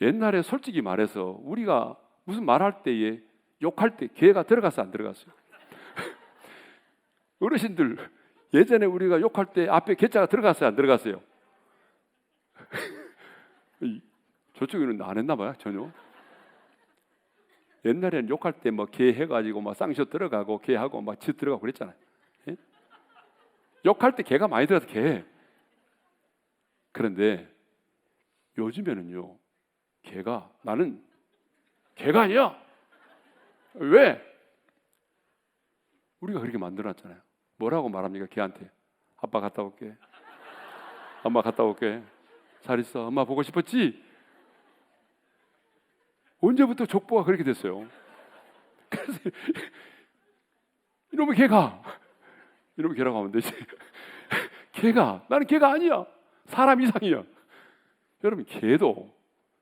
옛날에 솔직히 말해서 우리가 무슨 말할 때에, 욕할 때 개가 들어갔어 안 들어갔어요? 어르신들 예전에 우리가 욕할 때 앞에 개자가 들어갔어요 안 들어갔어요? 저쪽에는 안 했나 봐요. 전혀. 옛날에는 욕할 때 뭐 개 해가지고 막 쌍시옷 들어가고 개하고 막 짓 들어가고 그랬잖아요. 예? 욕할 때 개가 많이 들어가서 개. 그런데 요즘에는요, 개가, 나는 개가 아니야. 왜? 우리가 그렇게 만들어놨잖아요. 뭐라고 말합니까? 걔한테 아빠 갔다 올게, 엄마 갔다 올게, 잘 있어, 엄마 보고 싶었지? 언제부터 족보가 그렇게 됐어요? 그래서 이놈의 걔가, 이놈의 걔라고 하면 되지. 걔가, 나는 걔가 아니야, 사람 이상이야. 여러분, 걔도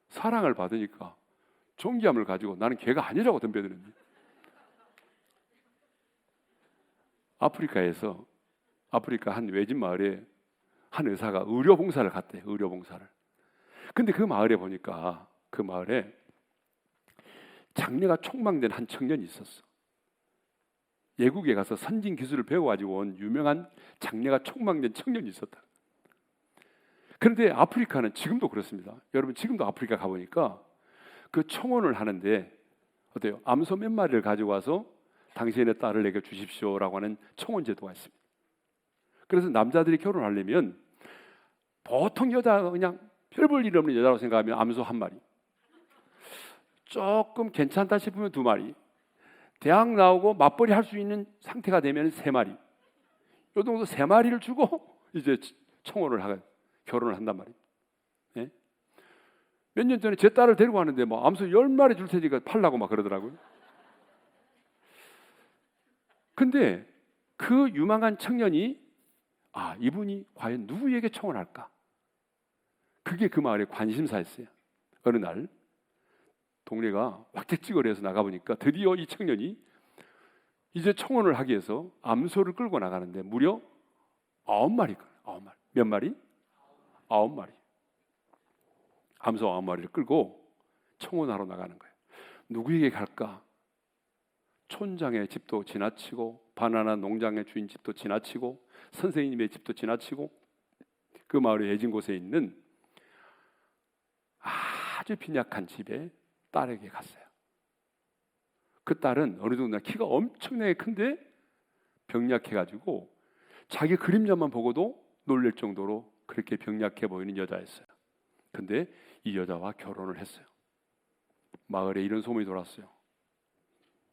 사랑을 받으니까 존귀함을 가지고 나는 걔가 아니라고 덤벼드는데. 아프리카 한 외진 마을에 한 의사가 의료봉사를 갔대요. 의료봉사를. 근데 그 마을에 보니까 그 마을에 장래가 촉망된 한 청년이 있었어. 외국에 가서 선진 기술을 배워가지고 온 유명한 장래가 촉망된 청년이 있었다. 그런데 아프리카는 지금도 그렇습니다. 여러분, 지금도 아프리카 가보니까 그 청혼을 하는데 어때요? 암소 몇 마리를 가지고 와서 당신의 딸을 내게 주십시오라고 하는 청혼 제도가 있습니다. 그래서 남자들이 결혼하려면 보통 여자가 그냥 별 볼 일 없는 여자라고 생각하면 암소 한 마리, 조금 괜찮다 싶으면 2마리, 대학 나오고 맞벌이 할 수 있는 상태가 되면 3마리, 요 정도 3마리를 주고 이제 청혼을 하고 결혼을 한단 말이에요. 네? 몇 년 전에 제 딸을 데리고 왔는데 뭐 암소 10마리 줄 테니까 팔라고 막 그러더라고요. 근데 그 유망한 청년이 이분이 과연 누구에게 청혼할까? 그게 그 마을의 관심사였어요. 어느 날 동네가 확대찌거리에서 나가보니까 드디어 이 청년이 이제 청혼을 하기 위해서 암소를 끌고 나가는데 무려 9마리. 몇 마리? 9마리. 암소 9마리를 끌고 청혼하러 나가는 거예요. 누구에게 갈까? 촌장의 집도 지나치고, 바나나 농장의 주인 집도 지나치고, 선생님의 집도 지나치고, 그 마을의 외진 곳에 있는 아주 빈약한 집에 딸에게 갔어요. 그 딸은 어느 정도 키가 엄청나게 큰데 병약해가지고 자기 그림자만 보고도 놀랄 정도로 그렇게 병약해 보이는 여자였어요. 근데 이 여자와 결혼을 했어요. 마을에 이런 소문이 돌았어요.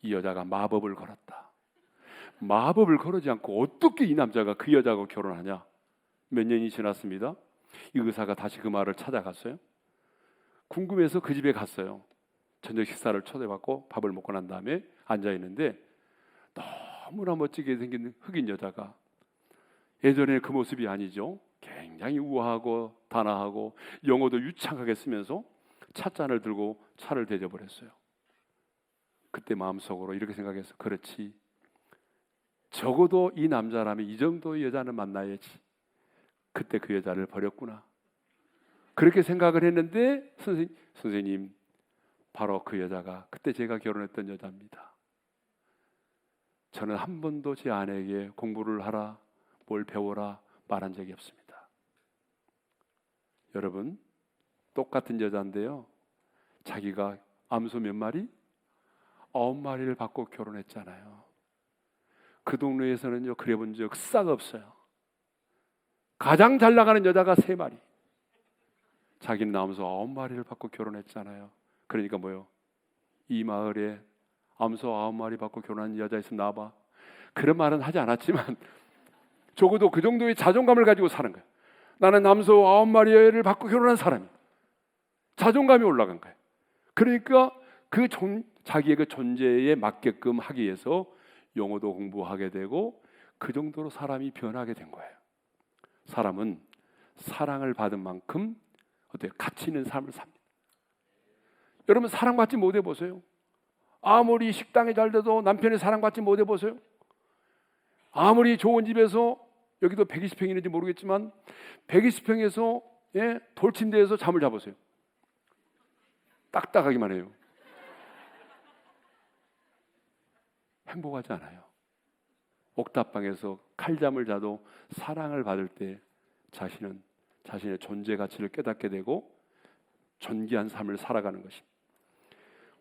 이 여자가 마법을 걸었다. 마법을 걸지 않고 어떻게 이 남자가 그 여자하고 결혼하냐? 몇 년이 지났습니다. 이 의사가 다시 그 마을을 찾아갔어요. 궁금해서 그 집에 갔어요. 저녁 식사를 초대받고 밥을 먹고 난 다음에 앉아 있는데 너무나 멋지게 생긴 흑인 여자가, 예전에 그 모습이 아니죠. 굉장히 우아하고 단아하고 영어도 유창하게 쓰면서 찻잔을 들고 차를 대접을 했어요. 그때 마음속으로 이렇게 생각해서, 그렇지, 적어도 이 남자라면 이 정도의 여자는 만나야지. 그때 그 여자를 버렸구나, 그렇게 생각을 했는데 선생님, 바로 그 여자가 그때 제가 결혼했던 여자입니다. 저는 한 번도 제 아내에게 공부를 하라, 뭘 배워라 말한 적이 없습니다. 여러분, 똑같은 여자인데요, 자기가 암소 몇 마리? 9마리를 받고 결혼했잖아요. 그 동네에서는요 그래 본 적 싹 없어요. 가장 잘 나가는 여자가 3마리, 자기는 암소 9마리를 받고 결혼했잖아요. 그러니까 뭐요? 이 마을에 암소 9마리 받고 결혼한 여자 있으면 나와봐. 그런 말은 하지 않았지만 적어도 그 정도의 자존감을 가지고 사는 거예요. 나는 암소 9마리를 받고 결혼한 사람이야. 자존감이 올라간 거예요. 그러니까 자기의 그 존재에 맞게끔 하기 위해서 영어도 공부하게 되고 그 정도로 사람이 변하게 된 거예요. 사람은 사랑을 받은 만큼 가치 있는 삶을 삽니다. 여러분, 사랑받지 못해 보세요. 아무리 식당이 잘 돼도 남편이 사랑받지 못해 보세요. 아무리 좋은 집에서, 여기도 120평이는지 모르겠지만 120평에서 돌침대에서 잠을 자보세요. 딱딱하기만 해요. 행복하지 않아요. 옥탑방에서 칼잠을 자도 사랑을 받을 때 자신은 자신의 존재 가치를 깨닫게 되고 존귀한 삶을 살아가는 것입니다.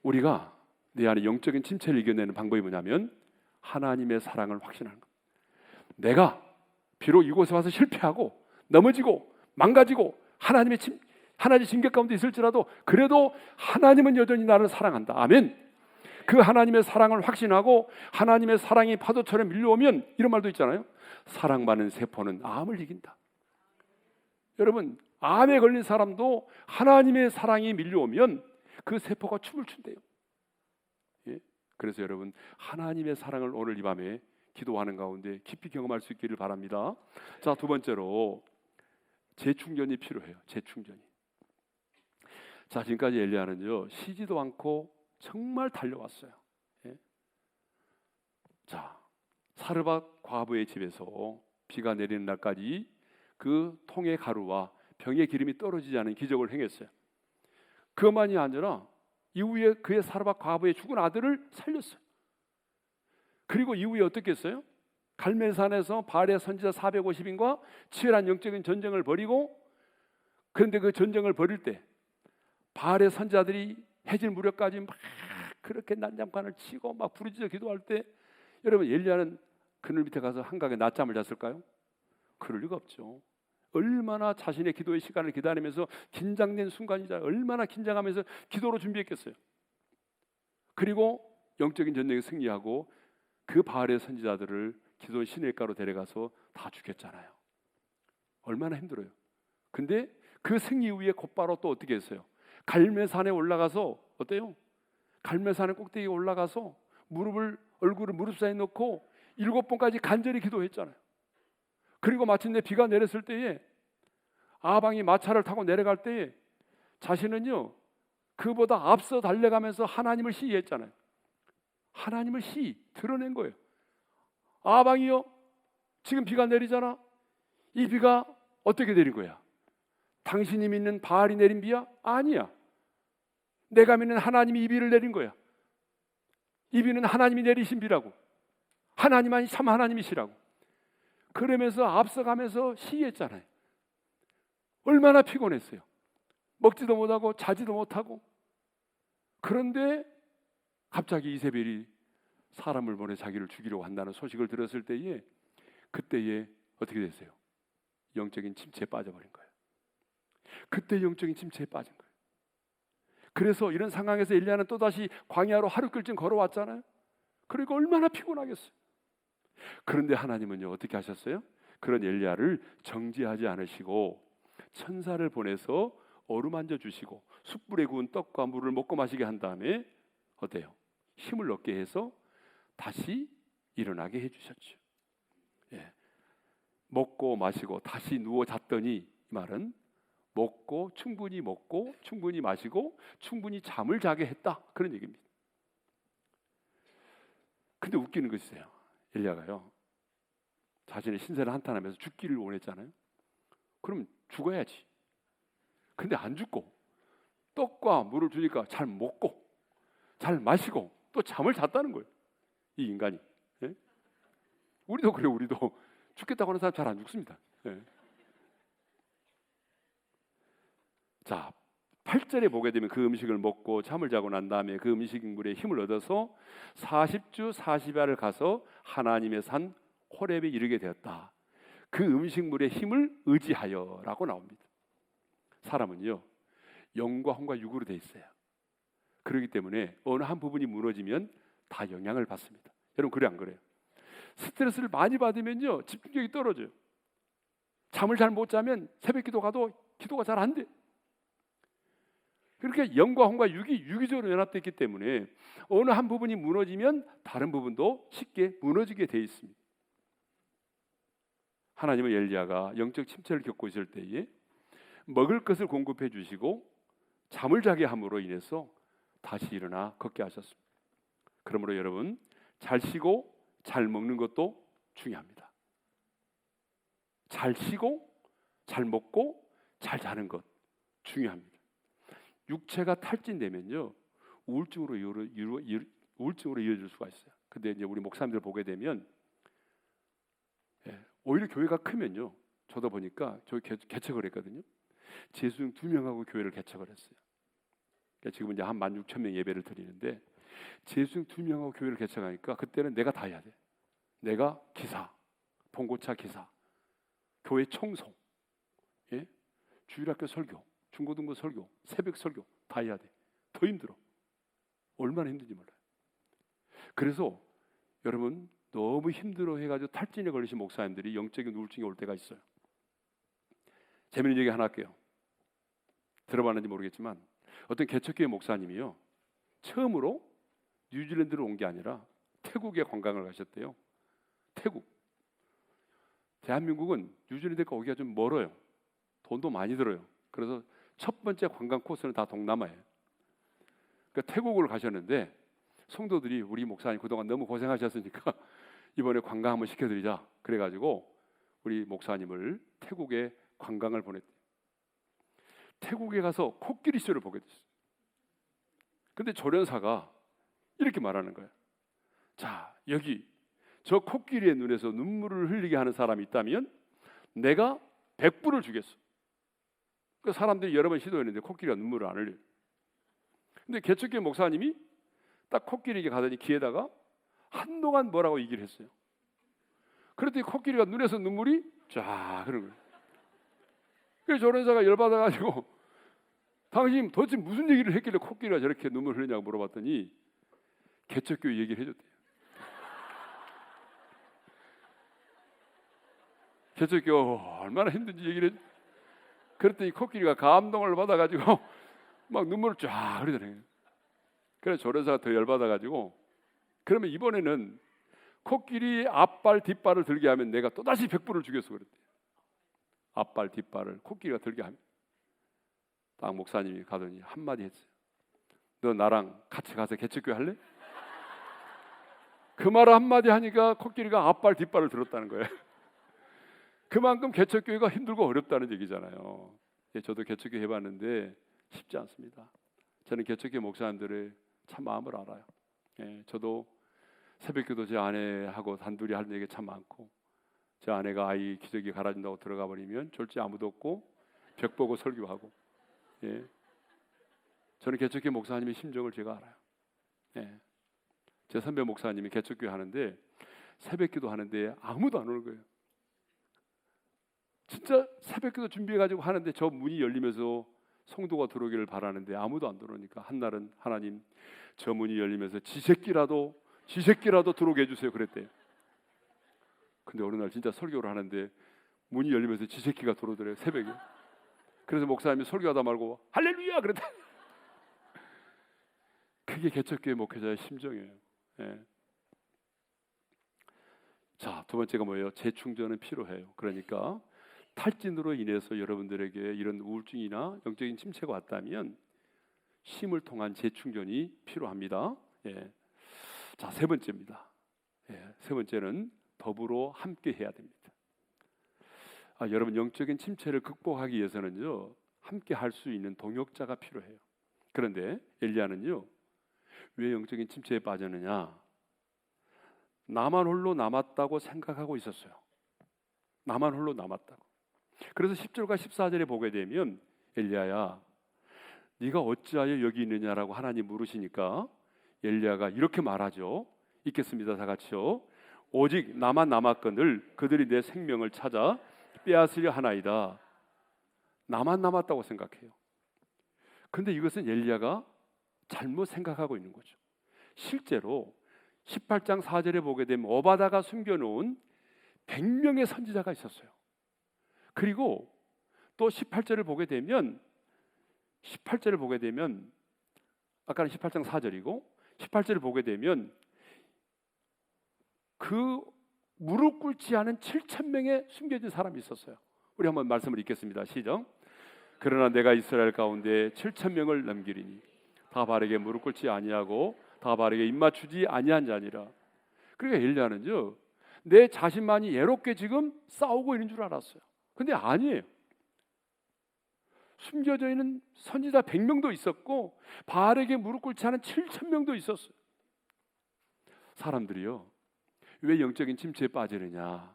우리가 내 안에 영적인 침체를 이겨내는 방법이 뭐냐면 하나님의 사랑을 확신하는 것. 내가 비록 이곳에 와서 실패하고 넘어지고 망가지고 하나님의 징계 가운데 있을지라도 그래도 하나님은 여전히 나를 사랑한다. 아멘. 그 하나님의 사랑을 확신하고 하나님의 사랑이 파도처럼 밀려오면 이런 말도 있잖아요. 사랑받는 세포는 암을 이긴다. 여러분, 암에 걸린 사람도 하나님의 사랑이 밀려오면 그 세포가 춤을 춘대요. 예? 그래서 여러분, 하나님의 사랑을 오늘 이 밤에 기도하는 가운데 깊이 경험할 수 있기를 바랍니다. 자, 두 번째로 재충전이 필요해요. 재충전이. 자, 지금까지 엘리야는요, 쉬지도 않고 정말 달려왔어요. 예? 자, 사르밧 과부의 집에서 비가 내리는 날까지 그 통의 가루와 병의 기름이 떨어지지 않은 기적을 행했어요. 그것만이 아니라 이후에 그의 사르밧 과부의 죽은 아들을 살렸어요. 그리고 이후에 어떻게 했어요? 갈멜산에서 바알의 선지자 450인과 치열한 영적인 전쟁을 벌이고, 그런데 그 전쟁을 벌일 때 바알의 선지자들이 해질 무렵까지 막 그렇게 난장판을 치고 막 부르짖어 기도할 때, 여러분, 엘리야는 그늘 밑에 가서 한강에 낮잠을 잤을까요? 그럴 리가 없죠. 얼마나 자신의 기도의 시간을 기다리면서 긴장된 순간이자 얼마나 긴장하면서 기도로 준비했겠어요. 그리고 영적인 전쟁에 승리하고 그 바알의 선지자들을 기도의 시냇가로 데려가서 다 죽였잖아요. 얼마나 힘들어요. 근데 그 승리 후에 곧바로 또 어떻게 했어요? 갈멜산에 올라가서 어때요? 갈멜산의 꼭대기에 올라가서 얼굴을 무릎 사이에 넣고 7번까지 간절히 기도했잖아요. 그리고 마침내 비가 내렸을 때에 아방이 마차를 타고 내려갈 때에 자신은요, 그보다 앞서 달려가면서 하나님을 시위했잖아요. 하나님을 드러낸 거예요. 아방이요, 지금 비가 내리잖아. 이 비가 어떻게 내린 거야? 당신이 믿는 바알이 내린 비야? 아니야. 내가 믿는 하나님이 이 비를 내린 거야. 이 비는 하나님이 내리신 비라고. 하나님만이 참 하나님이시라고. 그러면서 앞서가면서 시위했잖아요. 얼마나 피곤했어요. 먹지도 못하고 자지도 못하고. 그런데 갑자기 이세벨이 사람을 보내 자기를 죽이려고 한다는 소식을 들었을 때에, 그때에 어떻게 됐어요? 영적인 침체에 빠져버린 거예요. 그때 영적인 침체에 빠진 거예요. 그래서 이런 상황에서 엘리야는 또다시 광야로 하루길쯤 걸어왔잖아요. 그러니까 얼마나 피곤하겠어요. 그런데 하나님은요, 어떻게 하셨어요? 그런 엘리야를 정죄하지 않으시고 천사를 보내서 어루만져 주시고 숯불에 구운 떡과 물을 먹고 마시게 한 다음에 어때요? 힘을 얻게 해서 다시 일어나게 해주셨죠. 예. 먹고 마시고 다시 누워 잤더니, 이 말은 충분히 먹고 충분히 마시고 충분히 잠을 자게 했다, 그런 얘기입니다. 근데 웃기는 것이에요. 엘리야가요, 자신의 신세를 한탄하면서 죽기를 원했잖아요. 그럼 죽어야지. 근데 안 죽고 떡과 물을 주니까 잘 먹고 잘 마시고 또 잠을 잤다는 거예요, 이 인간이. 예? 우리도 그래요. 우리도 죽겠다고 하는 사람 잘 안 죽습니다. 예. 자, 8절에 보게 되면 그 음식을 먹고 잠을 자고 난 다음에 그 음식물에 힘을 얻어서 40주 40야를 가서 하나님의 산 호렙에 이르게 되었다. 그 음식물의 힘을 의지하여라고 나옵니다. 사람은요, 영과 혼과 육으로 돼 있어요. 그렇기 때문에 어느 한 부분이 무너지면 다 영향을 받습니다. 여러분, 그래 안 그래요? 스트레스를 많이 받으면요, 집중력이 떨어져요. 잠을 잘 못 자면 새벽 기도 가도 기도가 잘 안 돼. 그렇게 영과 혼과 육이 유기적으로 연합되어 있기 때문에 어느 한 부분이 무너지면 다른 부분도 쉽게 무너지게 되어 있습니다. 하나님은 엘리야가 영적 침체를 겪고 있을 때에 먹을 것을 공급해 주시고 잠을 자게 함으로 인해서 다시 일어나 걷게 하셨습니다. 그러므로 여러분, 잘 쉬고 잘 먹는 것도 중요합니다. 잘 쉬고 잘 먹고 잘 자는 것 중요합니다. 육체가 탈진되면요, 우울증으로 이어질 수가 있어요. 근데 이제 우리 목사님들 보게 되면 오히려 교회가 크면요, 저도 보니까 저희 개척을 했거든요. 재수생 2명하고 교회를 개척을 했어요. 그러니까 지금 이제 한 16,000명 예배를 드리는데, 재수생 2명하고 교회를 개척하니까 그때는 내가 다 해야 돼. 내가 기사, 봉고차 기사, 교회 청소, 예? 주일학교 설교, 중고등부 설교, 새벽 설교 다 해야 돼. 더 힘들어. 얼마나 힘든지 몰라요. 그래서 여러분 너무 힘들어해가지고 탈진에 걸리신 목사님들이 영적인 우울증이 올 때가 있어요. 재밌는 얘기 하나 할게요. 들어봤는지 모르겠지만 어떤 개척교회 목사님이요, 처음으로 뉴질랜드로 온 게 아니라 태국에 관광을 가셨대요. 태국. 대한민국은 뉴질랜드가 오기가 좀 멀어요. 돈도 많이 들어요. 그래서 첫 번째 관광 코스는 다 동남아예요. 그러니까 태국을 가셨는데 성도들이 우리 목사님 그동안 너무 고생하셨으니까 이번에 관광 한번 시켜드리자. 그래가지고 우리 목사님을 태국에 관광을 보냈대요. 태국에 가서 코끼리 쇼를 보게 됐어요. 근데 조련사가 이렇게 말하는 거예요. 자, 여기 저 코끼리의 눈에서 눈물을 흘리게 하는 사람이 있다면 내가 100불을 주겠어. 그 사람들이 여러 번 시도했는데 코끼리가 눈물을 안 흘려요. 근데 개척교회 목사님이 딱 코끼리에게 가더니 귀에다가 한동안 뭐라고 얘기를 했어요. 그랬더니 코끼리가 눈에서 눈물이 쫙 흐르는 거예요. 그래서 조련사가 열받아가지고 당신 도대체 무슨 얘기를 했길래 코끼리가 저렇게 눈물 흘리냐고 물어봤더니 개척교회 얘기를 해줬대요. 개척교회 얼마나 힘든지 얘기를 했. 그랬더니 코끼리가 감동을 받아가지고 막 눈물을 쫙 흘리더래요. 그래서 조련사가 더 열받아가지고 그러면 이번에는 코끼리 앞발 뒷발을 들게 하면 내가 또다시 100불을 주겠어 그랬대요. 앞발 뒷발을 코끼리가 들게 하면. 딱 목사님이 가더니 한마디 했어요. 너 나랑 같이 가서 개척교회 할래? 그 말을 한마디 하니까 코끼리가 앞발 뒷발을 들었다는 거예요. 그만큼 개척교회가 힘들고 어렵다는 얘기잖아요. 예, 저도 개척교회 해봤는데 쉽지 않습니다. 저는 개척교회 목사님들의 참 마음을 알아요. 예, 저도 새벽기도 제 아내하고 단둘이 할 얘기 참 많고, 제 아내가 아이 기저귀 갈아준다고 들어가 버리면 졸지 아무도 없고 벽 보고 설교하고. 예, 저는 개척교회 목사님의 심정을 제가 알아요. 예, 제 선배 목사님이 개척교회 하는데 새벽기도 하는데 아무도 안 오는 거예요. 진짜 새벽기도 준비해가지고 하는데 저 문이 열리면서 성도가 들어오기를 바라는데 아무도 안 들어오니까 한날은 하나님 저 문이 열리면서 지새끼라도 들어오게 해주세요 그랬대요. 근데 어느 날 진짜 설교를 하는데 문이 열리면서 지새끼가 들어오더래요, 새벽에. 그래서 목사님이 설교하다 말고 할렐루야 그랬다. 그게 개척교회 목회자의 심정이에요. 예. 자, 두 번째가 뭐예요? 재충전은 필요해요. 그러니까 탈진으로 인해서 여러분들에게 이런 우울증이나 영적인 침체가 왔다면 쉼을 통한 재충전이 필요합니다. 예. 자, 세 번째입니다. 예. 세 번째는 더불어 함께 해야 됩니다. 여러분 영적인 침체를 극복하기 위해서는요, 함께 할 수 있는 동역자가 필요해요. 그런데 엘리야는요, 왜 영적인 침체에 빠졌느냐? 나만 홀로 남았다고 생각하고 있었어요. 나만 홀로 남았다고. 그래서 10절과 14절에 보게 되면 엘리야야, 네가 어찌하여 여기 있느냐라고 하나님 물으시니까 엘리야가 이렇게 말하죠. 읽겠습니다. 다 같이요. 오직 나만 남았거늘 그들이 내 생명을 찾아 빼앗으려 하나이다. 나만 남았다고 생각해요. 근데 이것은 엘리야가 잘못 생각하고 있는 거죠. 실제로 18장 4절에 보게 되면 오바다가 숨겨놓은 100명의 선지자가 있었어요. 그리고 또 18절을 보게 되면 아까는 18장 4절이고 18절을 보게 되면 그 무릎 꿇지 않은 7,000명의 숨겨진 사람이 있었어요. 우리 한번 말씀을 읽겠습니다. 시작. 그러나 내가 이스라엘 가운데 7,000명을 남기리니 다 바르게 무릎 꿇지 아니하고 다 바르게 입맞추지 아니한 자니라. 그러니까 엘리야는요, 내 자신만이 예롭게 지금 싸우고 있는 줄 알았어요. 근데 아니에요. 숨겨져 있는 선지자 100명도 있었고 바알에게 무릎 꿇지 않은 7,000명도 있었어요. 사람들이요, 왜 영적인 침체에 빠지느냐?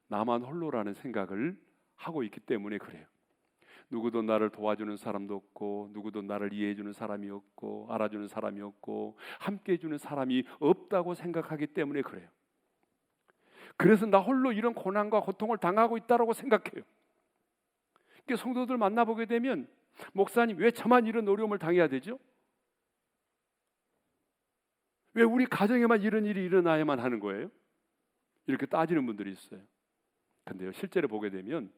나만 홀로라는 생각을 하고 있기 때문에 그래요. 누구도 나를 도와주는 사람도 없고, 누구도 나를 이해해주는 사람이 없고, 알아주는 사람이 없고, 함께해주는 사람이 없다고 생각하기 때문에 그래요. 그래서 나 홀로 이런 고난과 고통을 당하고 있다고 생각해요. 그러니까 성도들 만나보게 되면 목사님 왜 저만 이런 어려움을 당해야 되죠? 왜 우리 가정에만 이런 일이 일어나야만 하는 거예요? 이렇게 따지는 분들이 있어요. 근데요, 실제로 보게 되면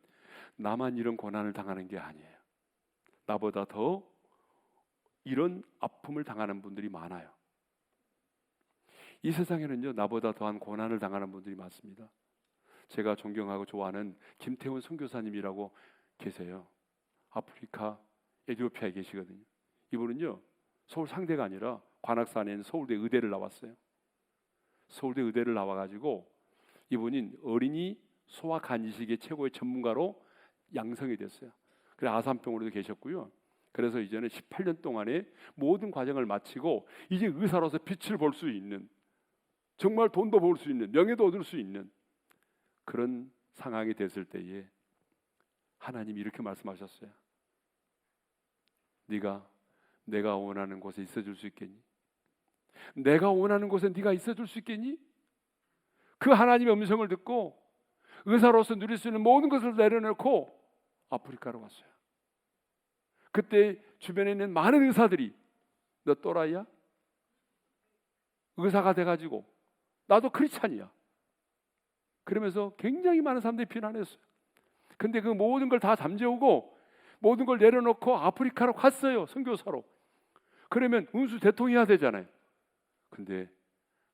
나만 이런 고난을 당하는 게 아니에요. 나보다 더 이런 아픔을 당하는 분들이 많아요. 이 세상에는요, 나보다 더한 고난을 당하는 분들이 많습니다. 제가 존경하고 좋아하는 김태훈 선교사님이라고 계세요. 아프리카 에티오피아에 계시거든요. 이분은요, 서울 상대가 아니라 관악산에 있는 서울대 의대를 나왔어요. 서울대 의대를 나와가지고 이분이 어린이 소아 간 이식의 최고의 전문가로 양성이 됐어요. 그래서 아산병원에도 계셨고요. 그래서 이제는 18년 동안의 모든 과정을 마치고 이제 의사로서 빛을 볼 수 있는, 정말 돈도 벌 수 있는, 명예도 얻을 수 있는 그런 상황이 됐을 때에 하나님이 이렇게 말씀하셨어요. 네가 내가 원하는 곳에 있어줄 수 있겠니? 내가 원하는 곳에 네가 있어줄 수 있겠니? 그 하나님의 음성을 듣고 의사로서 누릴 수 있는 모든 것을 내려놓고 아프리카로 왔어요. 그때 주변에 있는 많은 의사들이 너 또라이야? 의사가 돼가지고 나도 크리스찬이야. 그러면서 굉장히 많은 사람들이 비난했어요. 근데 그 모든 걸 다 잠재우고 모든 걸 내려놓고 아프리카로 갔어요. 선교사로. 그러면 운수 대통해야 되잖아요. 근데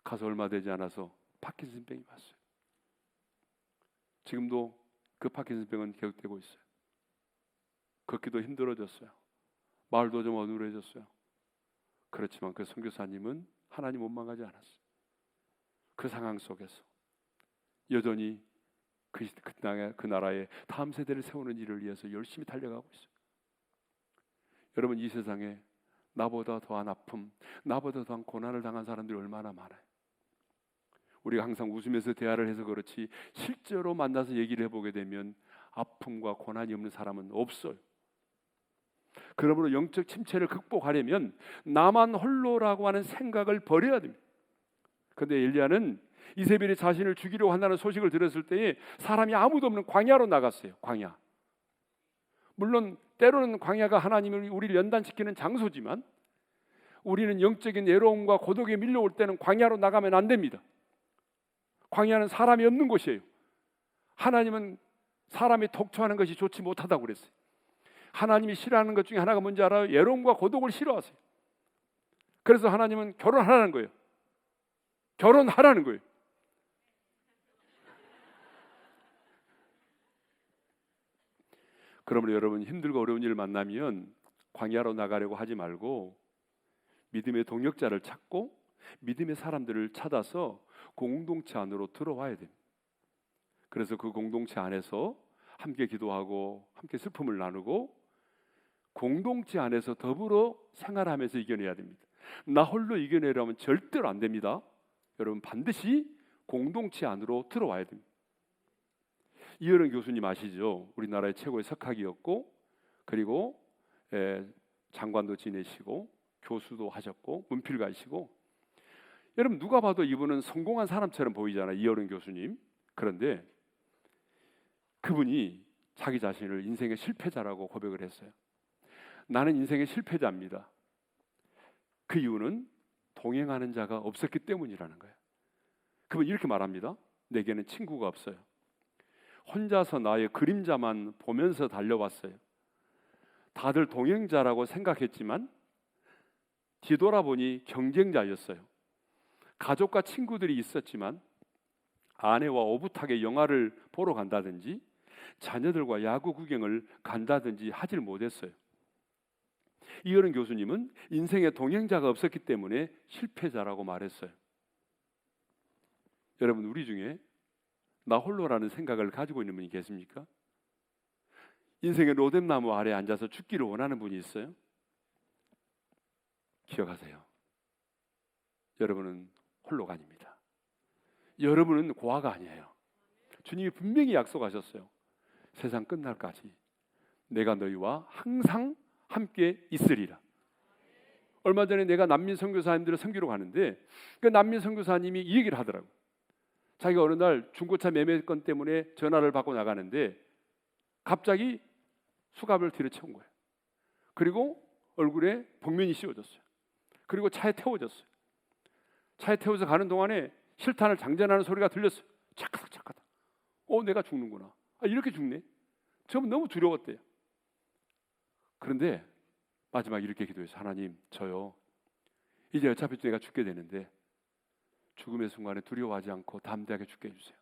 가서 얼마 되지 않아서 파킨슨병이 왔어요. 지금도 그 파킨슨병은 계속되고 있어요. 걷기도 힘들어졌어요. 말도 좀 어눌해졌어요. 그렇지만 그 선교사님은 하나님 원망하지 않았어요. 그 상황 속에서 여전히 그 나라의 다음 세대를 세우는 일을 위해서 열심히 달려가고 있어요. 여러분, 이 세상에 나보다 더한 아픔, 나보다 더한 고난을 당한 사람들이 얼마나 많아요. 우리가 항상 웃으면서 대화를 해서 그렇지 실제로 만나서 얘기를 해보게 되면 아픔과 고난이 없는 사람은 없어요. 그러므로 영적 침체를 극복하려면 나만 홀로라고 하는 생각을 버려야 됩니다. 그런데 엘리야는 이세벨이 자신을 죽이려고 한다는 소식을 들었을 때에 사람이 아무도 없는 광야로 나갔어요. 광야. 물론 때로는 광야가 하나님을 우리를 연단시키는 장소지만 우리는 영적인 외로움과 고독에 밀려올 때는 광야로 나가면 안 됩니다. 광야는 사람이 없는 곳이에요. 하나님은 사람이 독초하는 것이 좋지 못하다고 그랬어요. 하나님이 싫어하는 것 중에 하나가 뭔지 알아요? 외로움과 고독을 싫어하세요. 그래서 하나님은 결혼하라는 거예요. 결혼하라는 거예요. 그러므로 여러분, 힘들고 어려운 일을 만나면 광야로 나가려고 하지 말고 믿음의 동역자를 찾고 믿음의 사람들을 찾아서 공동체 안으로 들어와야 됩니다. 그래서 그 공동체 안에서 함께 기도하고 함께 슬픔을 나누고 공동체 안에서 더불어 생활하면서 이겨내야 됩니다. 나 홀로 이겨내려면 절대로 안 됩니다. 여러분, 반드시 공동체 안으로 들어와야 됩니다. 이어른 교수님 아시죠? 우리나라의 최고의 석학이었고 그리고 장관도 지내시고 교수도 하셨고 문필가이시고, 여러분 누가 봐도 이분은 성공한 사람처럼 보이잖아요. 이어른 교수님. 그런데 그분이 자기 자신을 인생의 실패자라고 고백을 했어요. 나는 인생의 실패자입니다. 그 이유는 동행하는 자가 없었기 때문이라는 거예요. 그분 이렇게 말합니다. 내게는 친구가 없어요. 혼자서 나의 그림자만 보면서 달려왔어요. 다들 동행자라고 생각했지만 뒤돌아보니 경쟁자였어요. 가족과 친구들이 있었지만 아내와 오붓하게 영화를 보러 간다든지 자녀들과 야구 구경을 간다든지 하질 못했어요. 이어른 교수님은 인생에 동행자가 없었기 때문에 실패자라고 말했어요. 여러분, 우리 중에 나 홀로라는 생각을 가지고 있는 분이 계십니까? 인생의 로뎀나무 아래 앉아서 죽기를 원하는 분이 있어요? 기억하세요. 여러분은 홀로가 아닙니다. 여러분은 고아가 아니에요. 주님이 분명히 약속하셨어요. 세상 끝날까지 내가 너희와 항상 함께 있으리라. 얼마 전에 내가 난민 선교사님들을 섬기러 가는데 그 난민 선교사님이 이 얘기를 하더라고요. 자기가 어느 날 중고차 매매권 때문에 전화를 받고 나가는데 갑자기 수갑을 뒤로 채운 거예요. 그리고 얼굴에 복면이 씌워졌어요. 그리고 차에 태워졌어요. 차에 태워서 가는 동안에 실탄을 장전하는 소리가 들렸어요. 차카닥. 내가 죽는구나. 이렇게 죽네. 저는 너무 두려웠대요. 그런데 마지막에 이렇게 기도했어요. 하나님, 저요, 이제 어차피 내가 죽게 되는데 죽음의 순간에 두려워하지 않고 담대하게 죽게 해주세요.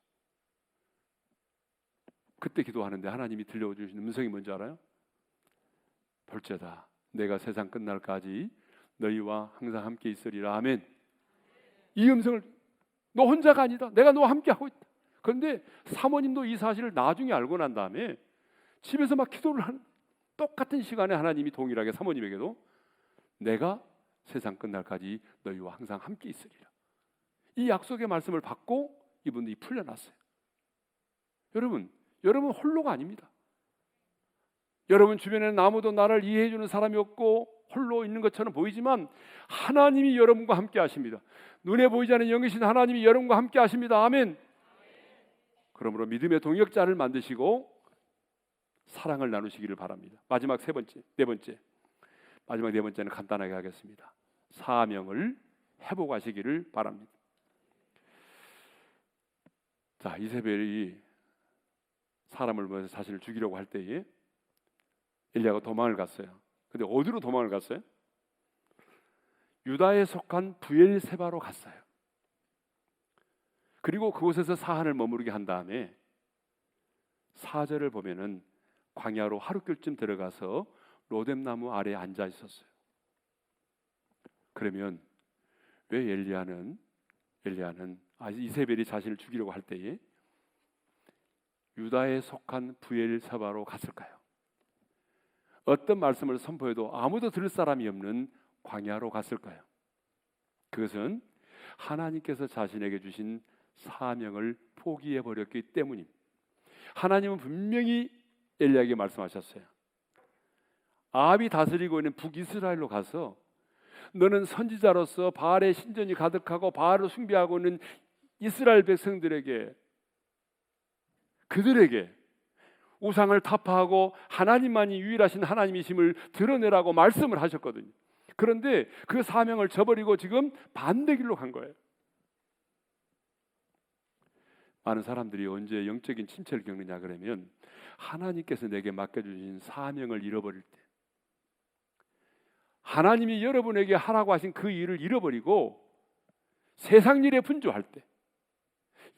그때 기도하는데 하나님이 들려주신 음성이 뭔지 알아요? 볼지어다 내가 세상 끝날까지 너희와 항상 함께 있으리라. 아멘. 이 음성을, 너 혼자가 아니다, 내가 너와 함께 하고 있다. 그런데 사모님도 이 사실을 나중에 알고 난 다음에 집에서 막 기도를 하는, 똑같은 시간에 하나님이 동일하게 사모님에게도 내가 세상 끝날까지 너희와 항상 함께 있으리라, 이 약속의 말씀을 받고 이분들이 풀려났어요. 여러분 홀로가 아닙니다. 여러분 주변에는 아무도 나를 이해해 주는 사람이 없고 홀로 있는 것처럼 보이지만 하나님이 여러분과 함께 하십니다. 눈에 보이지 않는 영이신 하나님이 여러분과 함께 하십니다. 아멘. 그러므로 믿음의 동역자를 만드시고 사랑을 나누시기를 바랍니다. 마지막 네 번째는 간단하게 하겠습니다. 사명을 회복하시기를 바랍니다. 자, 이세벨이 사람을 보내서 자신을 죽이려고 할 때에 엘리야가 도망을 갔어요. 근데 어디로 도망을 갔어요? 유다에 속한 브엘세바로 갔어요. 그리고 그곳에서 사한을 머무르게 한 다음에 4절을 보면은 광야로 하루길쯤 들어가서 로뎀나무 아래에 앉아 있었어요. 그러면 왜 이세벨이 자신을 죽이려고 할 때에 유다에 속한 브엘세바로 갔을까요? 어떤 말씀을 선포해도 아무도 들을 사람이 없는 광야로 갔을까요? 그것은 하나님께서 자신에게 주신 사명을 포기해 버렸기 때문입니다. 하나님은 분명히 엘리야에게 말씀하셨어요. 아합이 다스리고 있는 북이스라엘로 가서 너는 선지자로서 바알의 신전이 가득하고 바알을 숭배하고 있는 이스라엘 백성들에게, 그들에게 우상을 타파하고 하나님만이 유일하신 하나님이심을 드러내라고 말씀을 하셨거든요. 그런데 그 사명을 저버리고 지금 반대길로 간 거예요. 많은 사람들이 언제 영적인 침체를 겪느냐 그러면 하나님께서 내게 맡겨주신 사명을 잃어버릴 때, 하나님이 여러분에게 하라고 하신 그 일을 잃어버리고 세상 일에 분주할 때,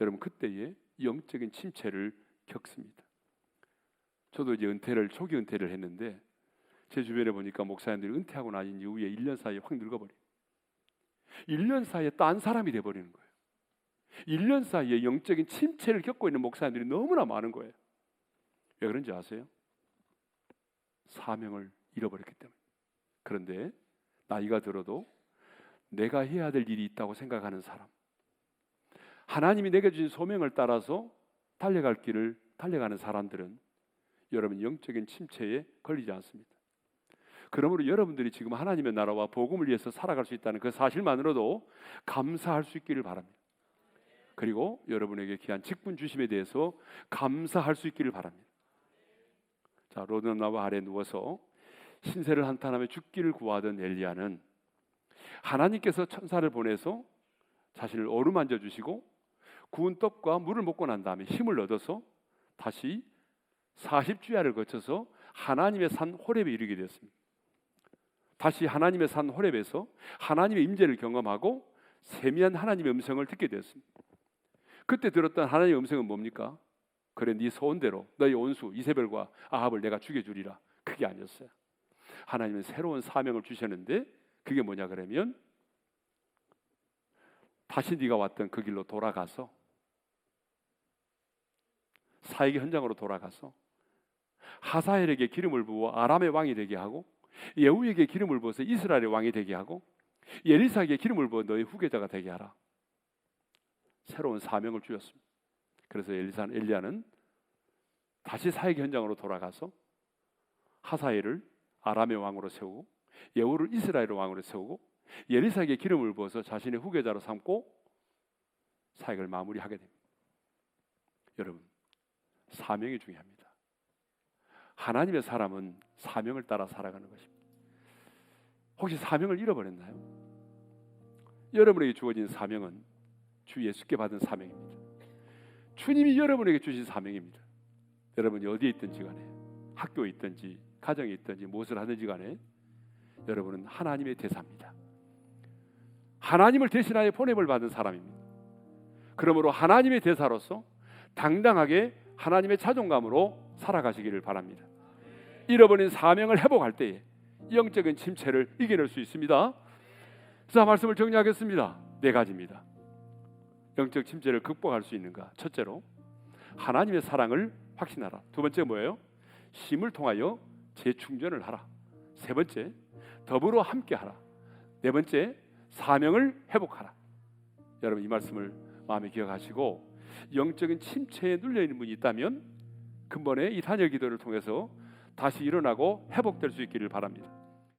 여러분 그때에 영적인 침체를 겪습니다. 저도 이제 초기 은퇴를 했는데 제 주변에 보니까 목사님들이 은퇴하고 나신 이후에 1년 사이에 확 늙어버려요. 1년 사이에 딴 사람이 돼버리는 거예요. 1년 사이에 영적인 침체를 겪고 있는 목사님들이 너무나 많은 거예요. 왜 그런지 아세요? 사명을 잃어버렸기 때문에. 그런데 나이가 들어도 내가 해야 될 일이 있다고 생각하는 사람, 하나님이 내게 주신 소명을 따라서 달려갈 길을 달려가는 사람들은 여러분 영적인 침체에 걸리지 않습니다. 그러므로 여러분들이 지금 하나님의 나라와 복음을 위해서 살아갈 수 있다는 그 사실만으로도 감사할 수 있기를 바랍니다. 그리고 여러분에게 귀한 직분 주심에 대해서 감사할 수 있기를 바랍니다. 자, 로뎀나무 아래 누워서 신세를 한탄하며 죽기를 구하던 엘리야는 하나님께서 천사를 보내서 자신을 어루만져 주시고 구운 떡과 물을 먹고 난 다음에 힘을 얻어서 다시 40주야를 거쳐서 하나님의 산 호렙에 이르게 되었습니다. 다시 하나님의 산 호렙에서 하나님의 임재를 경험하고 세미한 하나님의 음성을 듣게 되었습니다. 그때 들었던 하나님의 음성은 뭡니까? 그래, 네 소원대로 너희 온수 이세벨과 아합을 내가 죽여주리라. 그게 아니었어요. 하나님은 새로운 사명을 주셨는데 그게 뭐냐 그러면 다시 네가 왔던 그 길로 돌아가서 사역의 현장으로 돌아가서 하사엘에게 기름을 부어 아람의 왕이 되게 하고 예후에게 기름을 부어서 이스라엘의 왕이 되게 하고 엘리사에게 기름을 부어 너의 후계자가 되게 하라. 새로운 사명을 주셨습니다. 그래서 엘리야는 다시 사역의 현장으로 돌아가서 하사엘을 아람의 왕으로 세우고 예후를 이스라엘의 왕으로 세우고 엘리사에게 기름을 부어서 자신의 후계자로 삼고 사역을 마무리하게 됩니다. 여러분, 사명이 중요합니다. 하나님의 사람은 사명을 따라 살아가는 것입니다. 혹시 사명을 잃어버렸나요? 여러분에게 주어진 사명은 주 예수께 받은 사명입니다. 주님이 여러분에게 주신 사명입니다. 여러분이 어디에 있든지 간에, 학교에 있든지 가정에 있든지 무엇을 하든지 간에 여러분은 하나님의 대사입니다. 하나님을 대신하여 보냄을 받은 사람입니다. 그러므로 하나님의 대사로서 당당하게 하나님의 자존감으로 살아가시기를 바랍니다. 잃어버린 사명을 회복할 때에 영적인 침체를 이겨낼 수 있습니다. 자, 말씀을 정리하겠습니다. 4가지입니다. 영적 침체를 극복할 수 있는가? 첫째로 하나님의 사랑을 확신하라. 두 번째 뭐예요? 힘을 통하여 재충전을 하라. 세 번째, 더불어 함께하라. 네 번째, 사명을 회복하라. 여러분 이 말씀을 마음에 기억하시고 영적인 침체에 눌려있는 분이 있다면 근본의 이 단열 기도를 통해서 다시 일어나고 회복될 수 있기를 바랍니다.